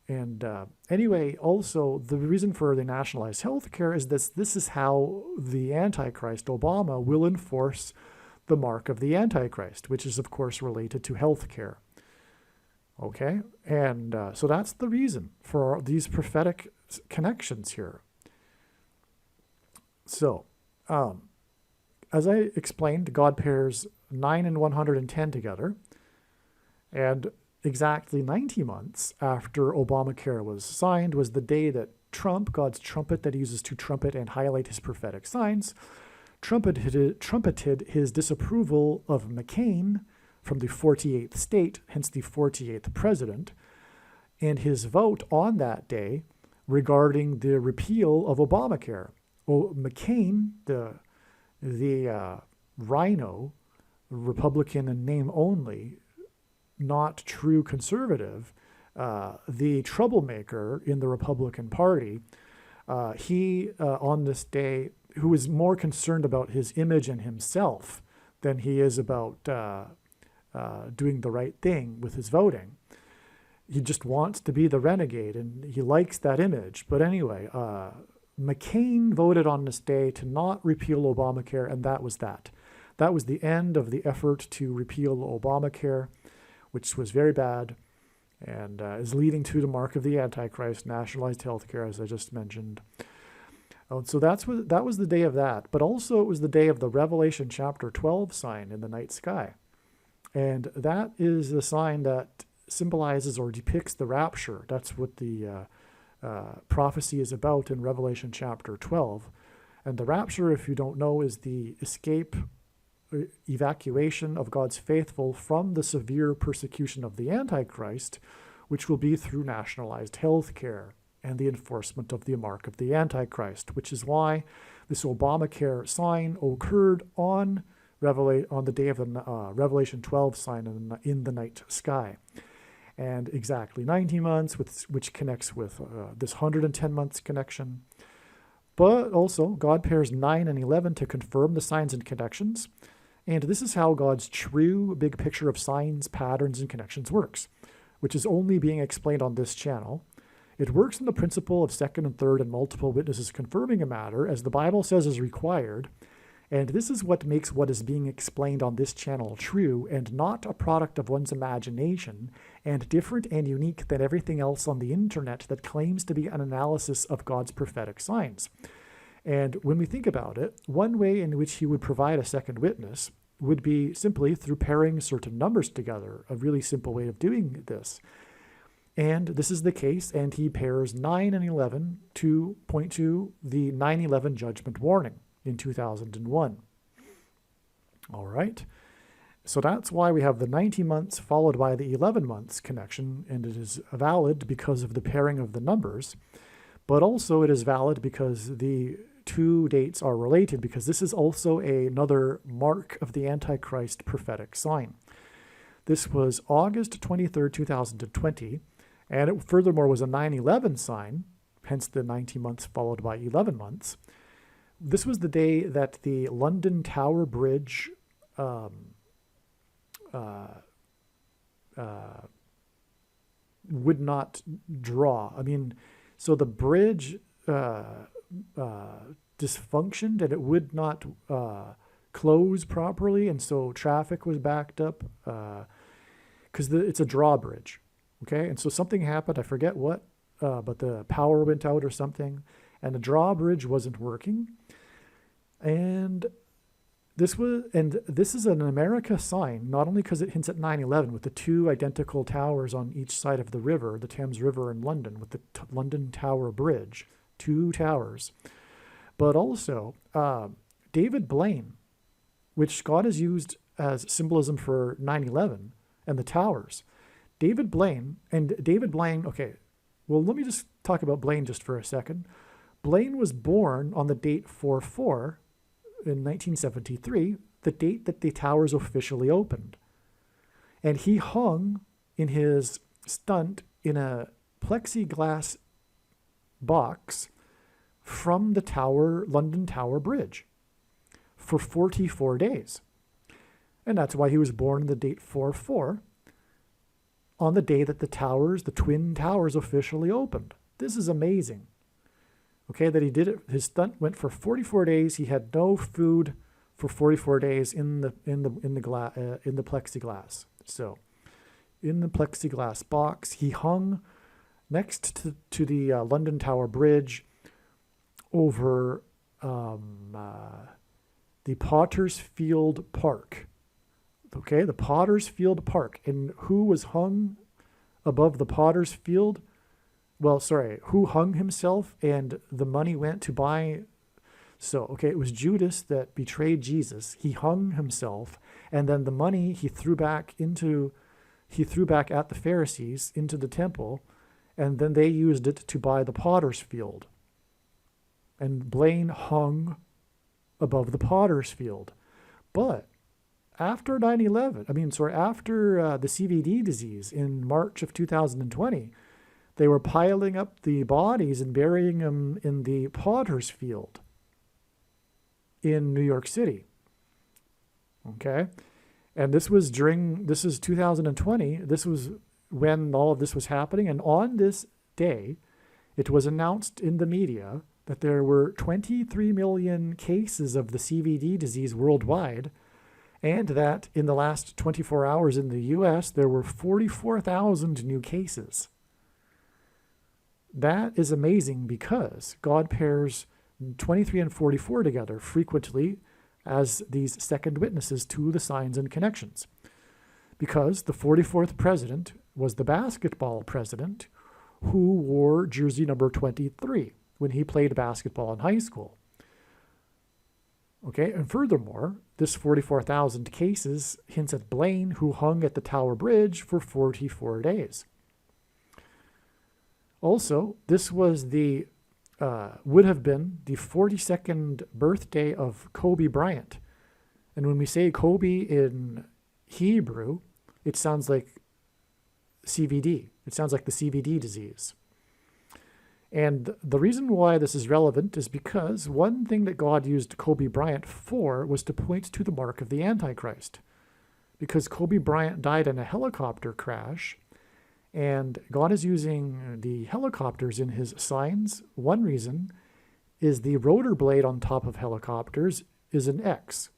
And anyway, also, the reason for the nationalized health care is this is how the Antichrist, Obama, will enforce the mark of the Antichrist, which is, of course, related to health care. Okay? And so that's the reason for these prophetic connections here. So, as I explained, God pairs 9 and 110 together, and exactly 90 months after Obamacare was signed was the day that Trump, God's trumpet that he uses to trumpet and highlight his prophetic signs, trumpeted his disapproval of McCain from the 48th state, hence the 48th president, and his vote on that day regarding the repeal of Obamacare. McCain, the rhino, Republican in name only, not true conservative, the troublemaker in the Republican Party, he on this day, who is more concerned about his image and himself than he is about doing the right thing with his voting. He just wants to be the renegade, and he likes that image. But anyway, McCain voted on this day to not repeal Obamacare, and that was that. That was the end of the effort to repeal Obamacare, which was very bad and is leading to the mark of the Antichrist, nationalized healthcare, as I just mentioned. So that was the day of that. But also it was the day of the Revelation chapter 12 sign in the night sky. And that is the sign that symbolizes or depicts the rapture. That's what the prophecy is about in Revelation chapter 12. And the rapture, if you don't know, is the escape, evacuation of God's faithful from the severe persecution of the Antichrist, which will be through nationalized health care and the enforcement of the mark of the Antichrist, which is why this Obamacare sign occurred on the day of the Revelation 12 sign in the night sky. And exactly 90 months, which connects with this 110 months connection. But also, God pairs 9 and 11 to confirm the signs and connections. And this is how God's true big picture of signs, patterns, and connections works, which is only being explained on this channel. It works on the principle of second and third and multiple witnesses confirming a matter, as the Bible says is required. And this is what makes what is being explained on this channel true and not a product of one's imagination and different and unique than everything else on the internet that claims to be an analysis of God's prophetic signs. And when we think about it, one way in which he would provide a second witness would be simply through pairing certain numbers together, a really simple way of doing this. And this is the case, and he pairs 9 and 11 to point to the 9/11 judgment warning in 2001. All right. So that's why we have the 90 months followed by the 11 months connection, and it is valid because of the pairing of the numbers, but also it is valid because the two dates are related, because this is also another mark of the Antichrist prophetic sign. This was August 23rd, 2020, and it furthermore was a 9/11 sign, hence the 90 months followed by 11 months. This was the day that the London Tower Bridge would not draw. I mean, so the bridge dysfunctioned and it would not close properly, and so traffic was backed up because it's a drawbridge, okay? And so something happened, I forget what, but the power went out or something, and the drawbridge wasn't working. And this is an America sign, not only because it hints at 9/11 with the two identical towers on each side of the river, the Thames River in London, with the London Tower Bridge, two towers, but also David Blaine, which God has used as symbolism for 9/11 and the towers. David Blaine, okay, well, let me just talk about Blaine just for a second. Blaine was born on the date 4/4 in 1973, the date that the towers officially opened. And he hung in his stunt in a plexiglass box from the London Tower Bridge for 44 days. And that's why he was born on the date 4/4, on the day that the Twin Towers officially opened. This is amazing. Okay, that he did it. His stunt went for 44 days. He had no food for 44 days in the plexiglass. So, in the plexiglass box, he hung next to the London Tower Bridge over the Potter's Field Park. Okay, the Potter's Field Park. And who was hung above the Potter's Field? Well, sorry, who hung himself and the money went to buy So, okay, it was Judas that betrayed Jesus. He hung himself, and then the money he threw back at the Pharisees into the temple, and then they used it to buy the potter's field. And Blaine hung above the potter's field. But after 9/11, after the CVD disease in March of 2020, they were piling up the bodies and burying them in the potter's field in New York City. Okay? And this is 2020. This was when all of this was happening. And on this day, it was announced in the media that there were 23 million cases of the CVD disease worldwide, and that in the last 24 hours in the US, there were 44,000 new cases. That is amazing because God pairs 23 and 44 together frequently as these second witnesses to the signs and connections. Because the 44th president was the basketball president who wore jersey number 23 when he played basketball in high school. Okay, and furthermore, this 44,000 cases hints at Blaine, who hung at the Tower Bridge for 44 days. Also, this was would have been the 42nd birthday of Kobe Bryant. And when we say Kobe in Hebrew, it sounds like CVD. It sounds like the CVD disease. And the reason why this is relevant is because one thing that God used Kobe Bryant for was to point to the mark of the Antichrist. Because Kobe Bryant died in a helicopter crash, and God is using the helicopters in his signs. One reason is the rotor blade on top of helicopters is an X.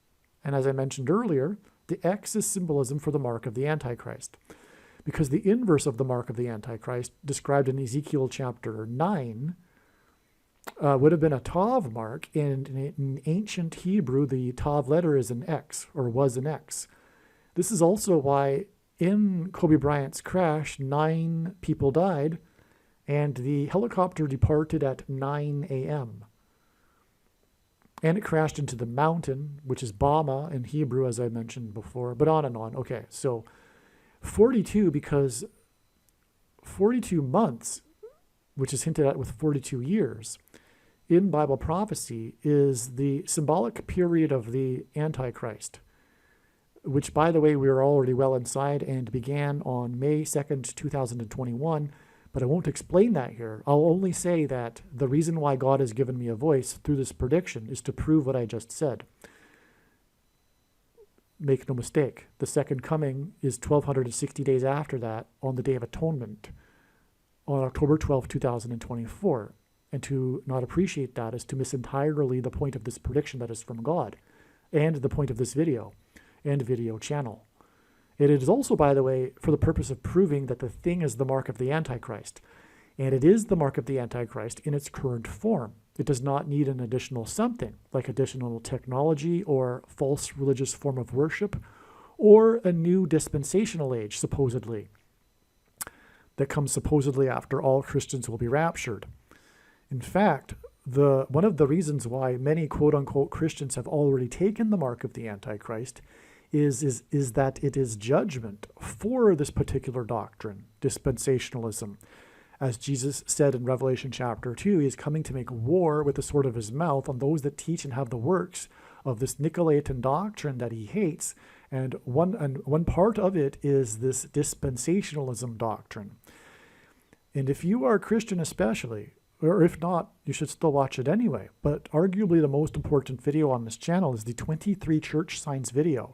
And as I mentioned earlier, the X is symbolism for the mark of the Antichrist. Because the inverse of the mark of the Antichrist, described in Ezekiel chapter 9, would have been a Tav mark. And in ancient Hebrew, the Tav letter is an X, or was an X. This is also why in Kobe Bryant's crash, 9 people died, and the helicopter departed at 9 a.m. And it crashed into the mountain, which is Bama in Hebrew, as I mentioned before, but on and on. Okay, so 42, because 42 months, which is hinted at with 42 years, in Bible prophecy is the symbolic period of the Antichrist, which, by the way, we are already well inside and began on May 2nd, 2021, but I won't explain that here. I'll only say that the reason why God has given me a voice through this prediction is to prove what I just said. Make no mistake, the second coming is 1,260 days after that, on the Day of Atonement, on October 12, 2024. And to not appreciate that is to miss entirely the point of this prediction that is from God, and the point of this video and video channel. It is also, by the way, for the purpose of proving that the thing is the mark of the Antichrist. And it is the mark of the Antichrist in its current form. It does not need an additional something, like additional technology or false religious form of worship, or a new dispensational age, supposedly, that comes supposedly after all Christians will be raptured. In fact, one of the reasons why many quote-unquote Christians have already taken the mark of the Antichrist is that it is judgment for this particular doctrine, dispensationalism. As Jesus said in Revelation chapter 2, he is coming to make war with the sword of his mouth on those that teach and have the works of this Nicolaitan doctrine that he hates. And one part of it is this dispensationalism doctrine. And if you are a Christian especially, or if not, you should still watch it anyway. But arguably the most important video on this channel is the 23 church signs video.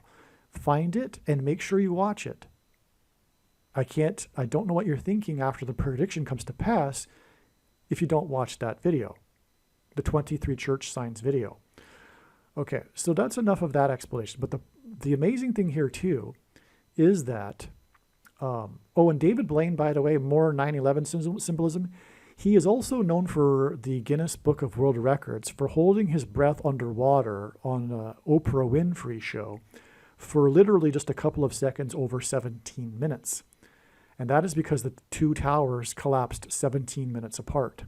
Find it and make sure you watch it. I don't know what you're thinking after the prediction comes to pass if you don't watch that video, the 23 church signs video. Okay, so that's enough of that explanation. But the amazing thing here too is that, and David Blaine, by the way, more 9/11 symbolism, he is also known for the Guinness Book of World Records for holding his breath underwater on an Oprah Winfrey show for literally just a couple of seconds over 17 minutes. And that is because the two towers collapsed 17 minutes apart.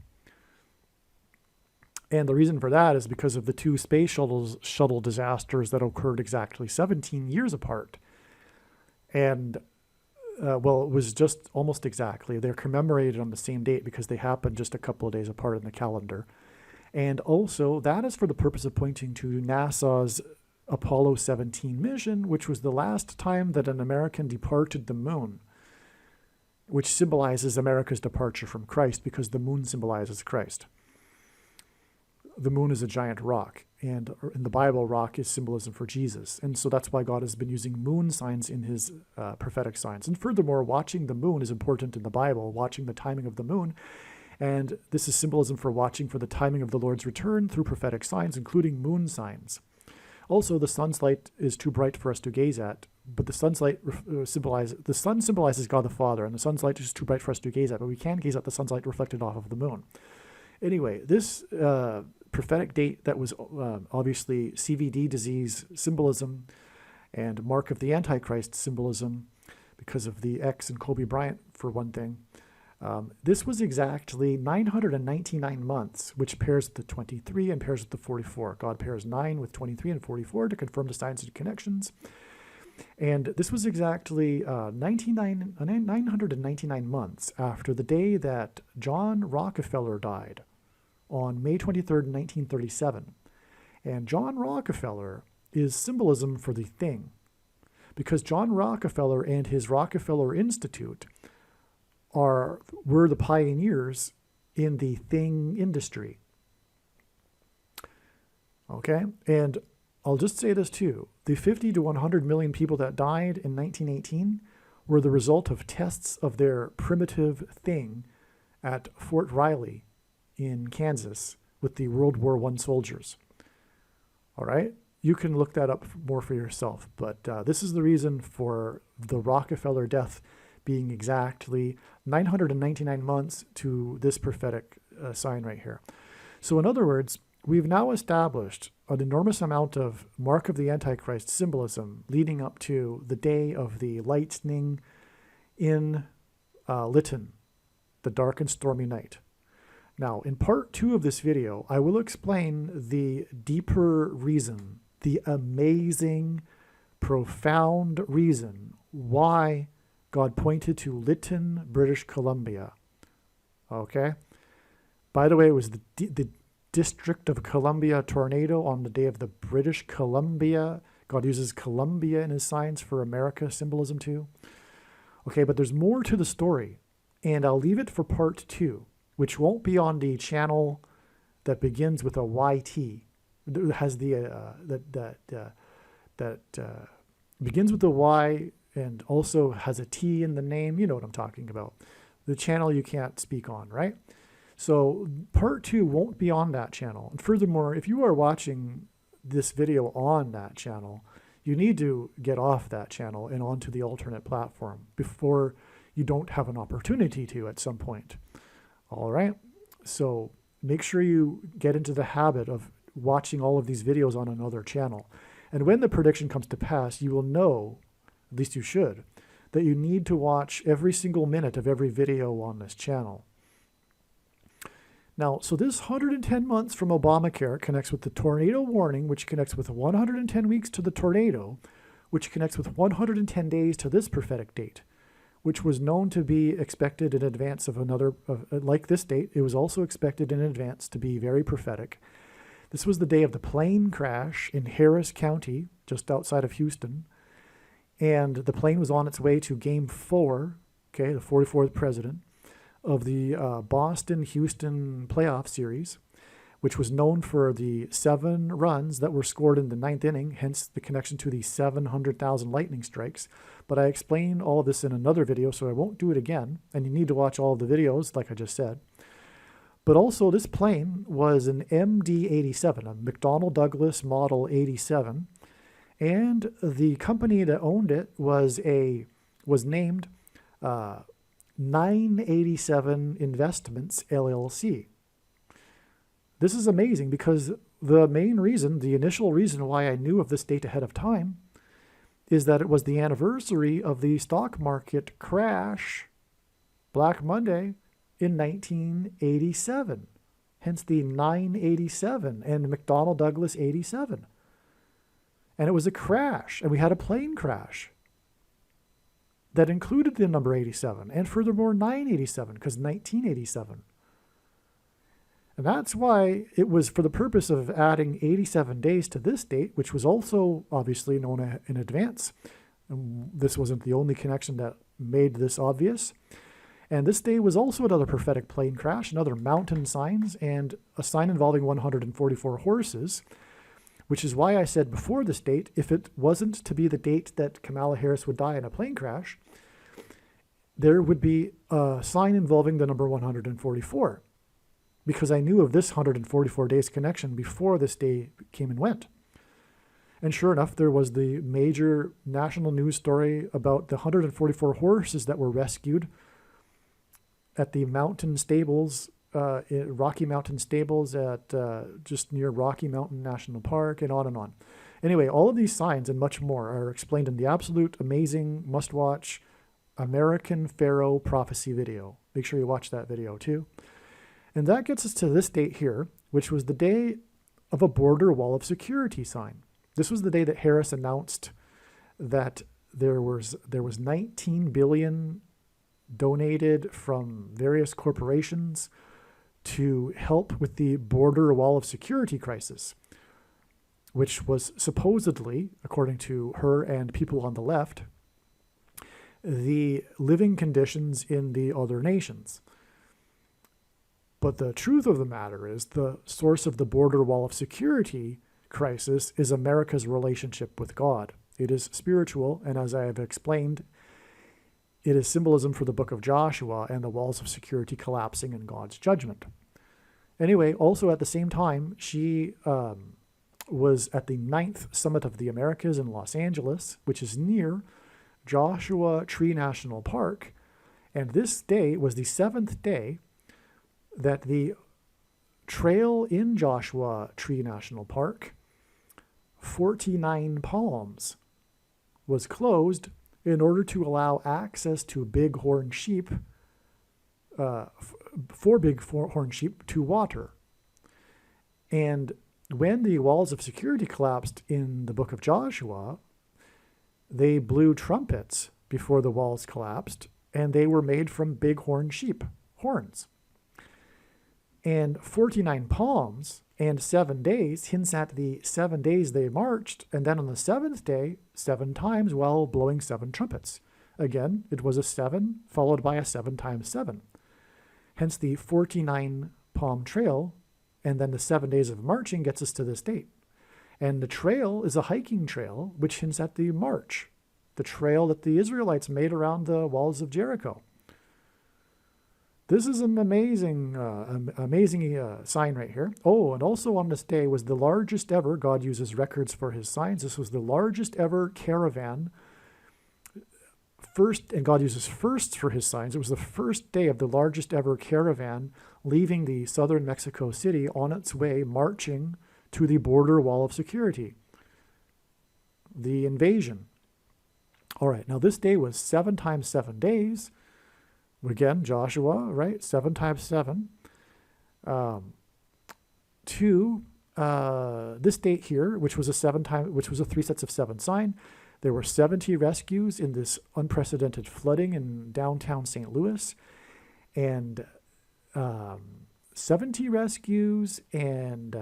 And the reason for that is because of the two space shuttle disasters that occurred exactly 17 years apart. And well, it was just almost exactly. They're commemorated on the same date because they happened just a couple of days apart in the calendar. And also, that is for the purpose of pointing to NASA's Apollo 17 mission, which was the last time that an American departed the moon, which symbolizes America's departure from Christ because the moon symbolizes Christ. The moon is a giant rock, and in the Bible, rock is symbolism for Jesus. And so that's why God has been using moon signs in his prophetic signs. And furthermore, watching the moon is important in the Bible, watching the timing of the moon. And this is symbolism for watching for the timing of the Lord's return through prophetic signs, including moon signs. Also, the sun's light is too bright for us to gaze at, but the sun's light the sun symbolizes God the Father, and the sun's light is too bright for us to gaze at, but we can gaze at the sun's light reflected off of the moon. Anyway, this prophetic date that was obviously CVD disease symbolism and mark of the Antichrist symbolism because of the X and Kobe Bryant, for one thing. This was exactly 999 months, which pairs with the 23 and pairs with the 44. God pairs 9 with 23 and 44 to confirm the signs and connections. And this was exactly 999 months after the day that John Rockefeller died on May 23rd, 1937. And John Rockefeller is symbolism for the thing, because John Rockefeller and his Rockefeller Institute were the pioneers in the thing industry. Okay? And I'll just say this too. The 50 to 100 million people that died in 1918 were the result of tests of their primitive thing at Fort Riley in Kansas with the World War I soldiers. All right? You can look that up more for yourself. But this is the reason for the Rockefeller death being exactly 999 months to this prophetic sign right here. So in other words, we've now established an enormous amount of mark of the Antichrist symbolism leading up to the day of the lightning in Lytton, the dark and stormy night. Now, in part 2 of this video, I will explain the deeper reason, the amazing, profound reason why God pointed to Lytton, British Columbia. Okay? By the way, it was the District of Columbia tornado on the day of the British Columbia. God uses Columbia in his signs for America symbolism too. Okay, but there's more to the story, and I'll leave it for part 2, which won't be on the channel that begins with a YT. It has the begins with a Y and also has a T in the name. You know what I'm talking about. The channel you can't speak on, right? So part 2 won't be on that channel. And furthermore, if you are watching this video on that channel, you need to get off that channel and onto the alternate platform before you don't have an opportunity to at some point. All right? So make sure you get into the habit of watching all of these videos on another channel. And when the prediction comes to pass, you will know, at least you should, that you need to watch every single minute of every video on this channel. Now, so this 110 months from Obamacare connects with the tornado warning, which connects with 110 weeks to the tornado, which connects with 110 days to this prophetic date, which was known to be expected in advance of another, like this date, it was also expected in advance to be very prophetic. This was the day of the plane crash in Harris County, just outside of Houston. And the plane was on its way to Game 4, okay, the 44th president, of the Boston-Houston playoff series, which was known for the 7 runs that were scored in the 9th inning, hence the connection to the 700,000 lightning strikes. But I explained all of this in another video, so I won't do it again. And you need to watch all of the videos, like I just said. But also, this plane was an MD-87, a McDonnell Douglas Model 87, and the company that owned it was named 987 Investments LLC. This is amazing because the main reason, the initial reason why I knew of this date ahead of time, is that it was the anniversary of the stock market crash, Black Monday, in 1987. hence the 987 and McDonnell Douglas 87. And it was a crash, and we had a plane crash that included the number 87, and furthermore 987, because 1987. And that's why it was for the purpose of adding 87 days to this date, which was also obviously known in advance. And this wasn't the only connection that made this obvious. And this day was also another prophetic plane crash, another mountain signs, and a sign involving 144 horses, which is why I said before this date, if it wasn't to be the date that Kamala Harris would die in a plane crash, there would be a sign involving the number 144, because I knew of this 144 days connection before this day came and went. And sure enough, there was the major national news story about the 144 horses that were rescued at the mountain stables, Rocky Mountain Stables at just near Rocky Mountain National Park, and on and on. Anyway, all of these signs and much more are explained in the absolute amazing must-watch American Pharaoh Prophecy video. Make sure you watch that video too. And that gets us to this date here, which was the day of a border wall of security sign. This was the day that Harris announced that there was 19 billion donated from various corporations to help with the border wall of security crisis, which was supposedly, according to her and people on the left, the living conditions in the other nations. But the truth of the matter is the source of the border wall of security crisis is America's relationship with God. It is spiritual, and as I have explained, it is symbolism for the book of Joshua and the walls of security collapsing in God's judgment. Anyway, also at the same time, she was at the 9th Summit of the Americas in Los Angeles, which is near Joshua Tree National Park. And this day was the 7th day that the trail in Joshua Tree National Park, 49 Palms, was closed in order to allow access to bighorn sheep, for bighorn sheep to water. And when the walls of security collapsed in the book of Joshua, they blew trumpets before the walls collapsed, and they were made from bighorn sheep horns. And 49 palms and 7 days hints at the 7 days they marched, and then on the 7th day, 7 times while blowing 7 trumpets. Again, it was a 7 followed by a 7 times 7. Hence the 49 palm trail, and then the 7 days of marching gets us to this date. And the trail is a hiking trail, which hints at the march, the trail that the Israelites made around the walls of Jericho. This is an amazing sign right here. Oh, and also on this day was the largest ever, God uses records for his signs, this was the largest ever caravan, and God uses firsts for his signs. It was the first day of the largest ever caravan leaving the southern Mexico City on its way marching to the border wall of security, the invasion. All right, now this day was 7 times 7 days. Again, Joshua, right? 7 times 7. This date here, which was a 3 sets of 7 sign. There were 70 rescues in this unprecedented flooding in downtown St. Louis, and 70 rescues, and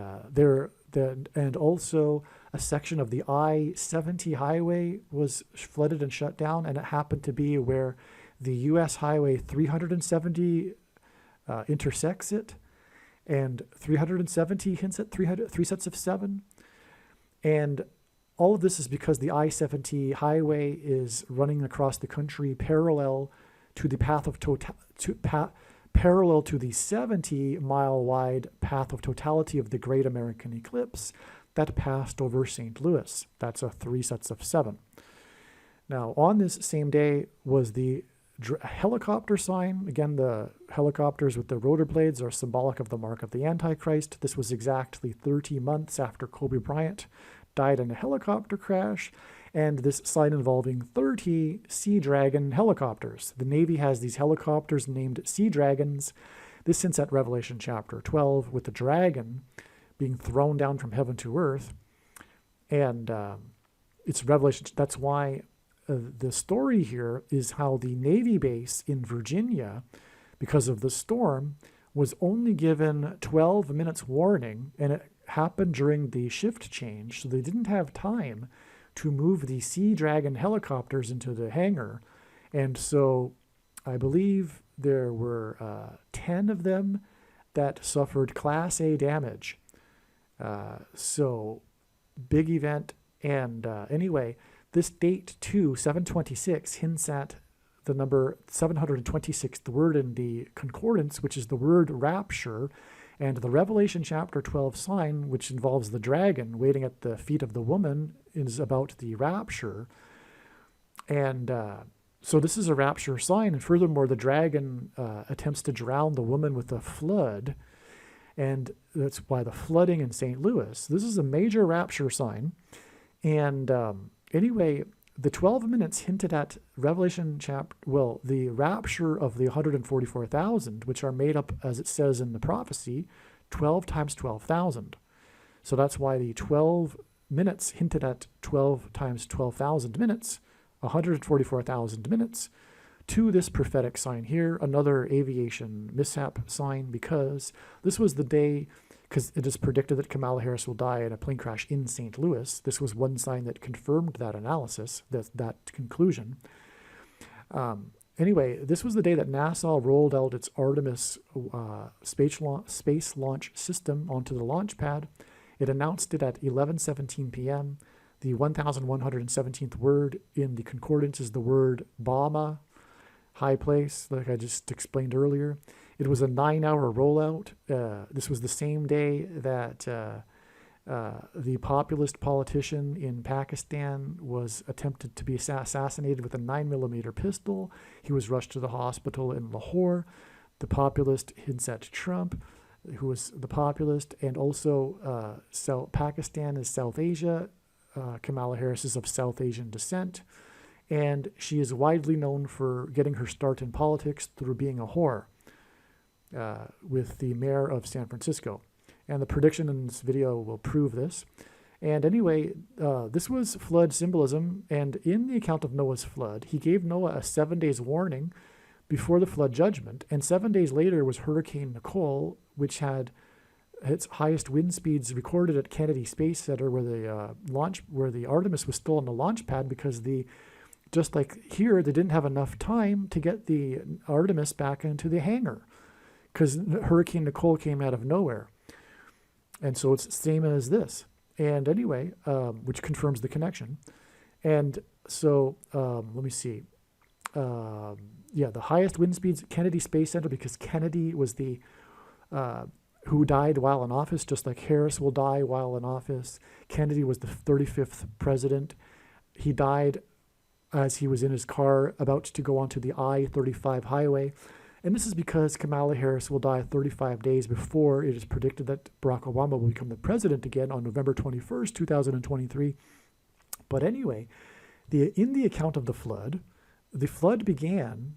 and also a section of the I-70 highway was flooded and shut down, and it happened to be where the U.S. Highway 370 intersects it, and 370 hints at 3 sets of 7. And all of this is because the I-70 highway is running across the country parallel to the path of parallel to the 70-mile wide path of totality of the Great American Eclipse that passed over St. Louis. That's a 3 sets of 7. Now, on this same day was the helicopter sign. Again, the helicopters with the rotor blades are symbolic of the mark of the Antichrist. This was exactly 30 months after Kobe Bryant died in a helicopter crash, and this sign involving 30 Sea Dragon helicopters. The Navy has these helicopters named Sea Dragons This hints at Revelation chapter 12 with the dragon being thrown down from heaven to earth. And it's Revelation. That's why the story here is how the Navy base in Virginia, because of the storm, was only given 12 minutes warning, and it happened during the shift change, so they didn't have time to move the Sea Dragon helicopters into the hangar. And so I believe there were 10 of them that suffered Class A damage. So big event. And anyway, this date too, 726, hints at the number 726, the word in the concordance, which is the word rapture, and the Revelation chapter 12 sign, which involves the dragon waiting at the feet of the woman, is about the rapture. And so this is a rapture sign. And furthermore, the dragon attempts to drown the woman with a flood. And that's why the flooding in St. Louis. This is a major rapture sign. And anyway, the 12 minutes hinted at Revelation the rapture of the 144,000, which are made up, as it says in the prophecy, 12 times 12,000. So that's why the 12 minutes hinted at 12 times 12,000 minutes, 144,000 minutes, to this prophetic sign here, another aviation mishap sign, because this was the day, because it is predicted that Kamala Harris will die in a plane crash in St. Louis. This was one sign that confirmed that analysis, that conclusion. Anyway, this was the day that NASA rolled out its Artemis space launch system onto the launch pad. It announced it at 11:17 p.m. The 1,117th word in the concordance is the word Bama, high place, like I just explained earlier. It was a 9-hour rollout. This was the same day that the populist politician in Pakistan was attempted to be assassinated with a 9mm pistol. He was rushed to the hospital in Lahore. The populist hints at Trump, who was the populist, and also Pakistan is South Asia. Kamala Harris is of South Asian descent, and she is widely known for getting her start in politics through being a whore with the mayor of San Francisco. And the prediction in this video will prove this. And anyway, this was flood symbolism, and in the account of Noah's flood, he gave Noah a 7 days warning before the flood judgment, and 7 days later was Hurricane Nicole, which had its highest wind speeds recorded at Kennedy Space Center, where the Artemis was still on the launch pad, because just like here, they didn't have enough time to get the Artemis back into the hangar, because Hurricane Nicole came out of nowhere. And so it's the same as this. And anyway, which confirms the connection. And so let me see. The highest wind speeds at Kennedy Space Center, because Kennedy was the who died while in office, just like Harris will die while in office. Kennedy was the 35th president. He died as he was in his car about to go onto the I-35 highway. And this is because Kamala Harris will die 35 days before it is predicted that Barack Obama will become the president again on November 21st, 2023. But anyway, in the account of the flood began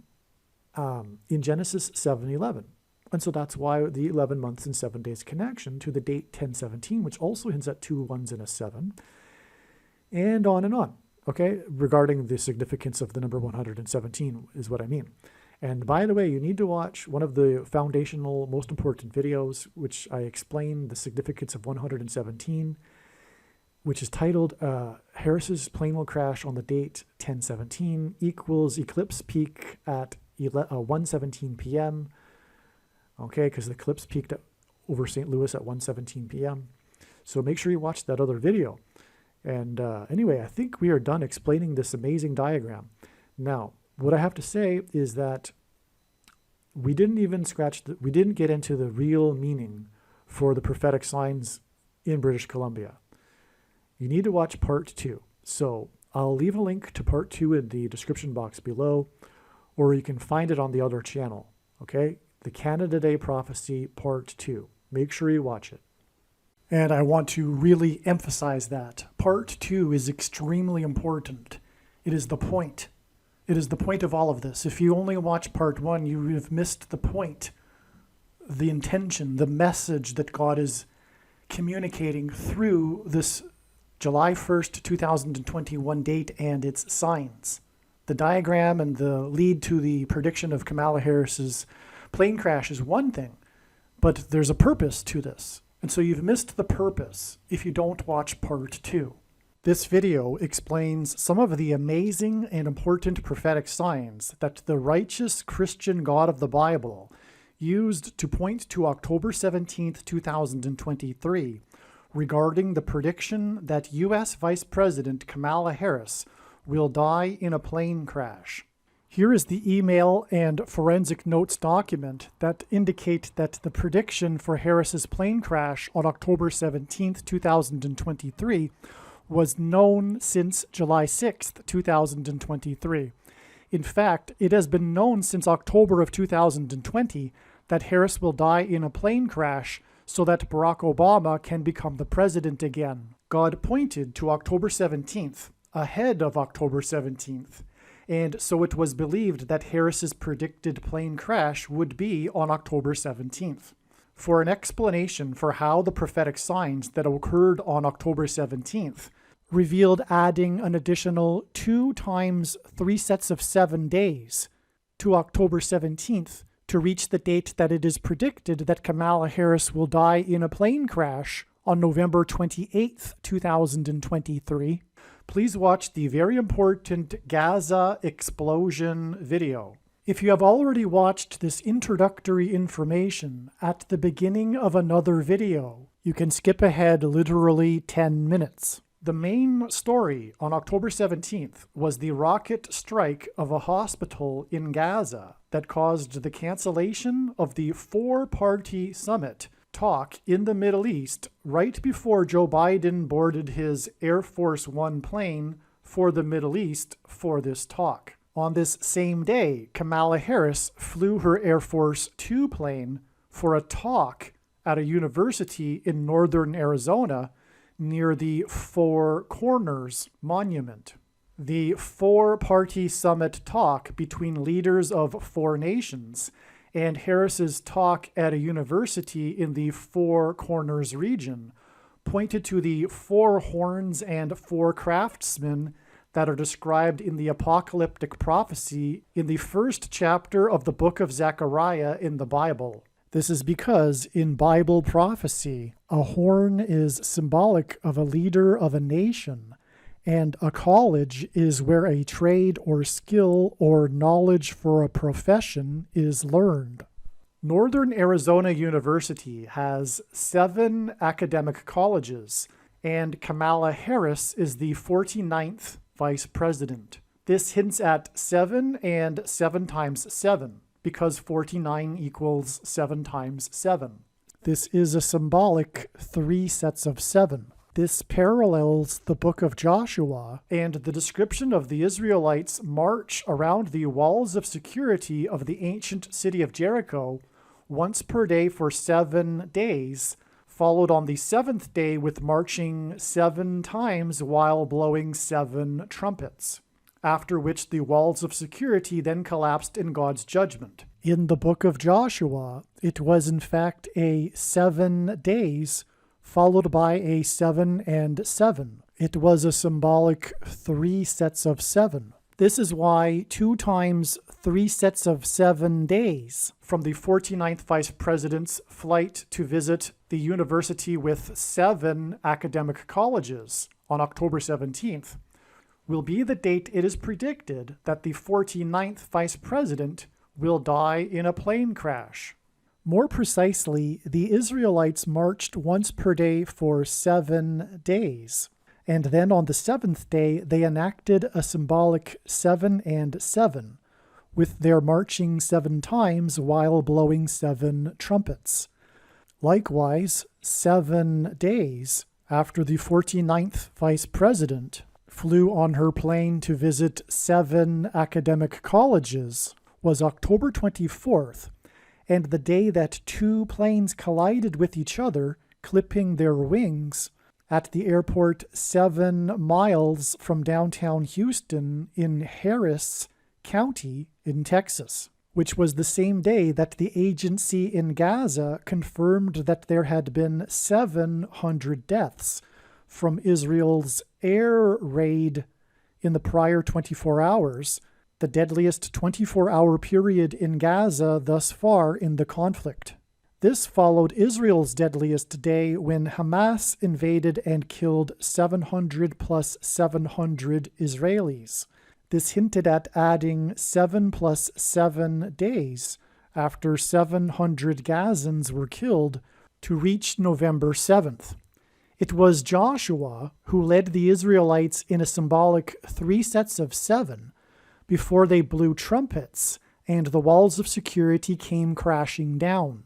in Genesis 7:11. And so that's why the 11 months and 7 days connection to the date 1017, which also hints at 2 1s and a 7, and on, okay? Regarding the significance of the number 117 is what I mean. And by the way, you need to watch one of the foundational, most important videos, which I explain the significance of 117, which is titled Harris's Plane Will Crash on the Date 1017 equals Eclipse Peak at 1:17 p.m., okay, because the eclipse peaked over St. Louis at 1:17 p.m. So make sure you watch that other video. And anyway, I think we are done explaining this amazing diagram. Now, what I have to say is that we didn't get into the real meaning for the prophetic signs in British Columbia. You need to watch part 2. So I'll leave a link to part 2 in the description box below, or you can find it on the other channel, okay? The Canada Day Prophecy Part 2. Make sure you watch it. And I want to really emphasize that. Part 2 is extremely important. It is the point. It is the point of all of this. If you only watch Part 1, you have missed the point. the intention, the message that God is communicating through this July 1st, 2021 date and its signs. The diagram and the lead to the prediction of Kamala Harris's plane crash is one thing, but there's a purpose to this. And so you've missed the purpose if you don't watch part 2. This video explains some of the amazing and important prophetic signs that the righteous Christian God of the Bible used to point to October 17th, 2023, regarding the prediction that U.S. Vice President Kamala Harris will die in a plane crash. Here is the email and forensic notes document that indicate that the prediction for Harris's plane crash on October 17th, 2023 was known since July 6th, 2023. In fact, it has been known since October of 2020 that Harris will die in a plane crash so that Barack Obama can become the president again. God pointed to October 17th, ahead of October 17th, and so it was believed that Harris's predicted plane crash would be on October 17th. For an explanation for how the prophetic signs that occurred on October 17th revealed adding an additional 2 times 3 sets of 7 days to October 17th to reach the date that it is predicted that Kamala Harris will die in a plane crash on November 28th, 2023, please watch the very important Gaza explosion video. If you have already watched this introductory information at the beginning of another video, you can skip ahead literally 10 minutes. The main story on October 17th was the rocket strike of a hospital in Gaza that caused the cancellation of the 4-party summit talk in the Middle East right before Joe Biden boarded his Air Force One plane for the Middle East for this talk. On this same day, Kamala Harris flew her Air Force Two plane for a talk at a university in northern Arizona near the Four Corners Monument. The 4-party summit talk between leaders of 4 nations and Harris's talk at a university in the Four Corners region pointed to the 4 horns and 4 craftsmen that are described in the apocalyptic prophecy in the 1st chapter of the book of Zechariah in the Bible. This is because in Bible prophecy, a horn is symbolic of a leader of a nation, and a college is where a trade or skill or knowledge for a profession is learned. Northern Arizona University has 7 academic colleges, and Kamala Harris is the 49th vice president. This hints at 7 and 7 times 7, because 49 equals 7 times 7. This is a symbolic 3 sets of 7. This parallels the book of Joshua and the description of the Israelites' march around the walls of security of the ancient city of Jericho once per day for 7 days, followed on the 7th day with marching 7 times while blowing 7 trumpets, after which the walls of security then collapsed in God's judgment. In the book of Joshua, it was in fact a 7 days followed by a 7 and 7. It was a symbolic 3 sets of 7. This is why 2 times 3 sets of 7 days from the 49th Vice President's flight to visit the university with 7 academic colleges on October 17th will be the date it is predicted that the 49th Vice President will die in a plane crash. More precisely, the Israelites marched once per day for 7 days, and then on the 7th day they enacted a symbolic 7 and 7, with their marching 7 times while blowing 7 trumpets. Likewise, 7 days after the 49th Vice President flew on her plane to visit 7 academic colleges was October 24th, and the day that 2 planes collided with each other, clipping their wings, at the airport 7 miles from downtown Houston in Harris County in Texas. which was the same day that the agency in Gaza confirmed that there had been 700 deaths from Israel's air raid in the prior 24 hours, the deadliest 24-hour period in Gaza thus far in the conflict. This followed Israel's deadliest day when Hamas invaded and killed 700 plus 700 Israelis. This hinted at adding 7 plus 7 days after 700 Gazans were killed to reach November 7th. It was Joshua who led the Israelites in a symbolic 3 sets of 7 before they blew trumpets and the walls of security came crashing down.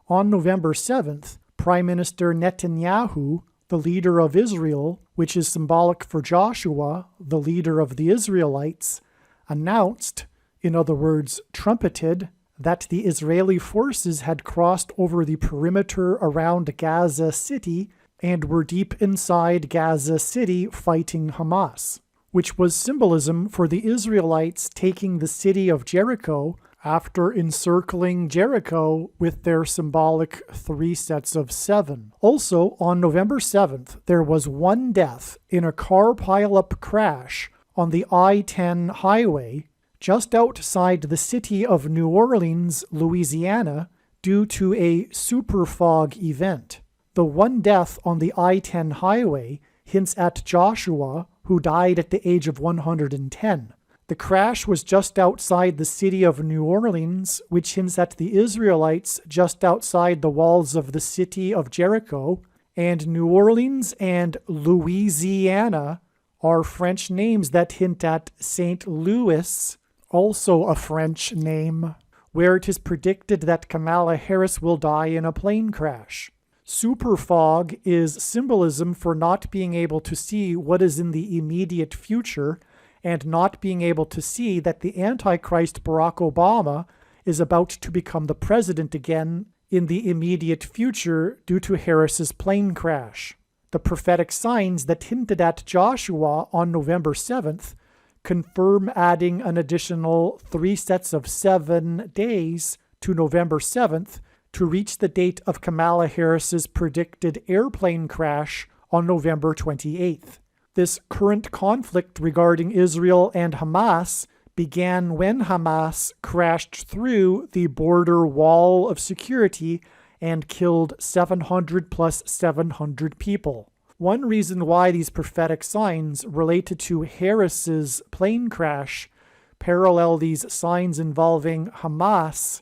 On November 7th, Prime Minister Netanyahu, the leader of Israel, which is symbolic for Joshua, the leader of the Israelites, announced, in other words, trumpeted, that the Israeli forces had crossed over the perimeter around Gaza City and were deep inside Gaza City fighting Hamas, which was symbolism for the Israelites taking the city of Jericho after encircling Jericho with their symbolic 3 sets of 7. Also, on November 7th, there was 1 death in a car pileup crash on the I-10 highway just outside the city of New Orleans, Louisiana, due to a super fog event. The 1 death on the I-10 highway hints at Joshua, who died at the age of 110. The crash was just outside the city of New Orleans, which hints at the Israelites just outside the walls of the city of Jericho, and New Orleans and Louisiana are French names that hint at St. Louis, also a French name, where it is predicted that Kamala Harris will die in a plane crash. Super fog is symbolism for not being able to see what is in the immediate future and not being able to see that the Antichrist Barack Obama is about to become the president again in the immediate future due to Harris's plane crash. The prophetic signs that hinted at Joshua on November 7th confirm adding an additional 3 sets of 7 days to November 7th to reach the date of Kamala Harris's predicted airplane crash on November 28th. This current conflict regarding Israel and Hamas began when Hamas crashed through the border wall of security and killed 700 plus 700 people. One reason why these prophetic signs related to Harris's plane crash parallel these signs involving Hamas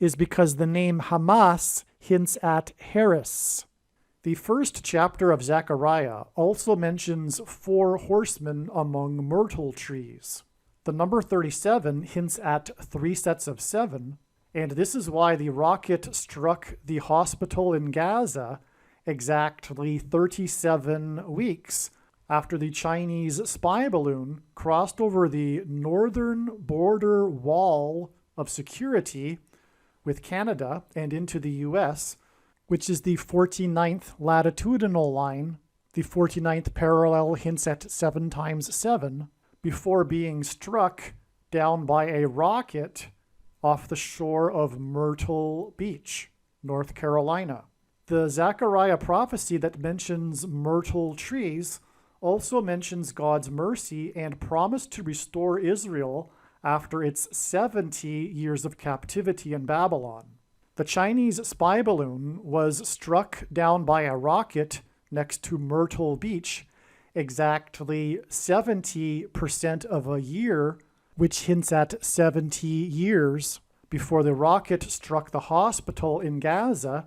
is because the name Hamas hints at Harris. The first chapter of Zechariah also mentions 4 horsemen among myrtle trees. The number 37 hints at 3 sets of 7, and this is why the rocket struck the hospital in Gaza exactly 37 weeks after the Chinese spy balloon crossed over the northern border wall of security with Canada and into the U.S., which is the 49th latitudinal line. The 49th parallel hints at 7 times 7, before being struck down by a rocket off the shore of Myrtle Beach, North Carolina. The Zechariah prophecy that mentions myrtle trees also mentions God's mercy and promise to restore Israel after its 70 years of captivity in Babylon. The Chinese spy balloon was struck down by a rocket next to Myrtle Beach exactly 70% of a year, which hints at 70 years before the rocket struck the hospital in Gaza,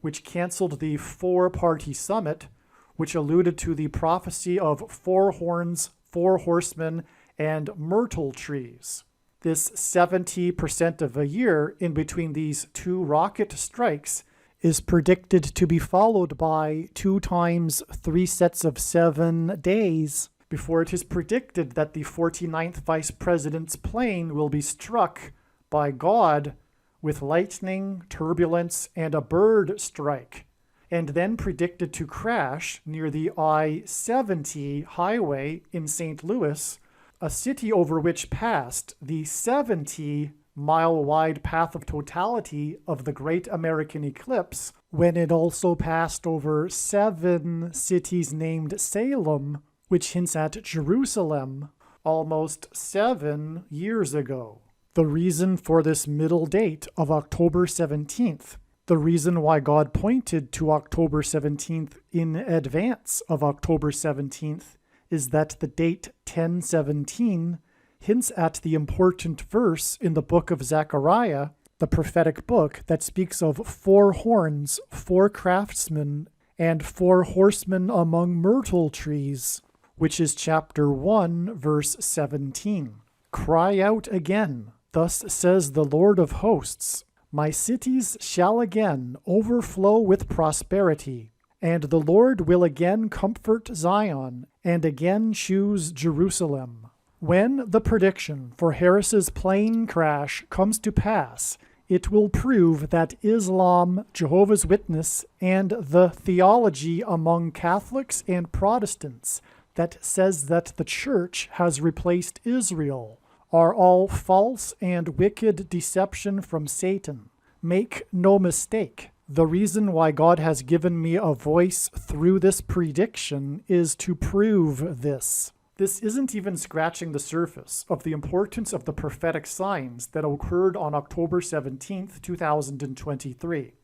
which canceled the 4-party summit, which alluded to the prophecy of 4 horns, 4 horsemen, and myrtle trees. This 70% of a year in between these 2 rocket strikes is predicted to be followed by 2 times 3 sets of 7 days before it is predicted that the 49th vice president's plane will be struck by God with lightning, turbulence, and a bird strike, and then predicted to crash near the I-70 highway in St. Louis, a city over which passed the 70 mile-wide path of totality of the Great American Eclipse, when it also passed over 7 cities named Salem, which hints at Jerusalem, almost 7 years ago. The reason for this middle date of October 17th, the reason why God pointed to October 17th in advance of October 17th, is that the date 1017 hints at the important verse in the book of Zechariah, the prophetic book that speaks of 4 horns, 4 craftsmen, and 4 horsemen among myrtle trees, which is chapter 1, verse 17. Cry out again, thus says the Lord of hosts, my cities shall again overflow with prosperity, and the Lord will again comfort Zion, and again choose Jerusalem. When the prediction for Harris's plane crash comes to pass, it will prove that Islam, Jehovah's Witness, and the theology among Catholics and Protestants that says that the Church has replaced Israel are all false and wicked deception from Satan. Make no mistake, the reason why God has given me a voice through this prediction is to prove this. This isn't even scratching the surface of the importance of the prophetic signs that occurred on October 17th, 2023.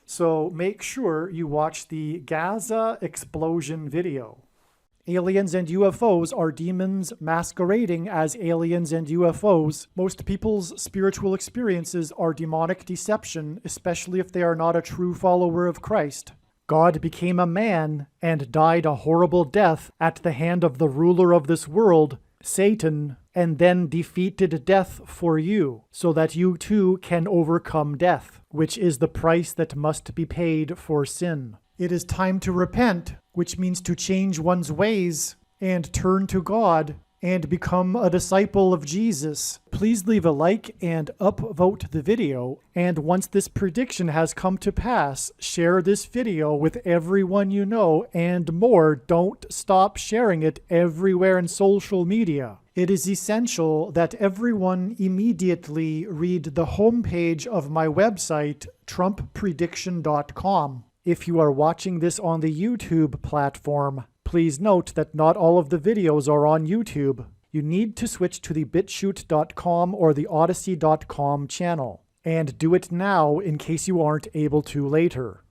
So make sure you watch the Gaza explosion video. Aliens and UFOs are demons masquerading as aliens and UFOs. Most people's spiritual experiences are demonic deception, especially if they are not a true follower of Christ. God became a man and died a horrible death at the hand of the ruler of this world, Satan, and then defeated death for you, so that you too can overcome death, which is the price that must be paid for sin. It is time to repent, which means to change one's ways and turn to God and become a disciple of Jesus. Please leave a like and upvote the video. And once this prediction has come to pass, share this video with everyone you know, and more. Don't stop sharing it everywhere in social media. It is essential that everyone immediately read the homepage of my website, TrumpPrediction.com. If you are watching this on the YouTube platform, please note that not all of the videos are on YouTube. You need to switch to the BitChute.com or the Odyssey.com channel. And do it now in case you aren't able to later.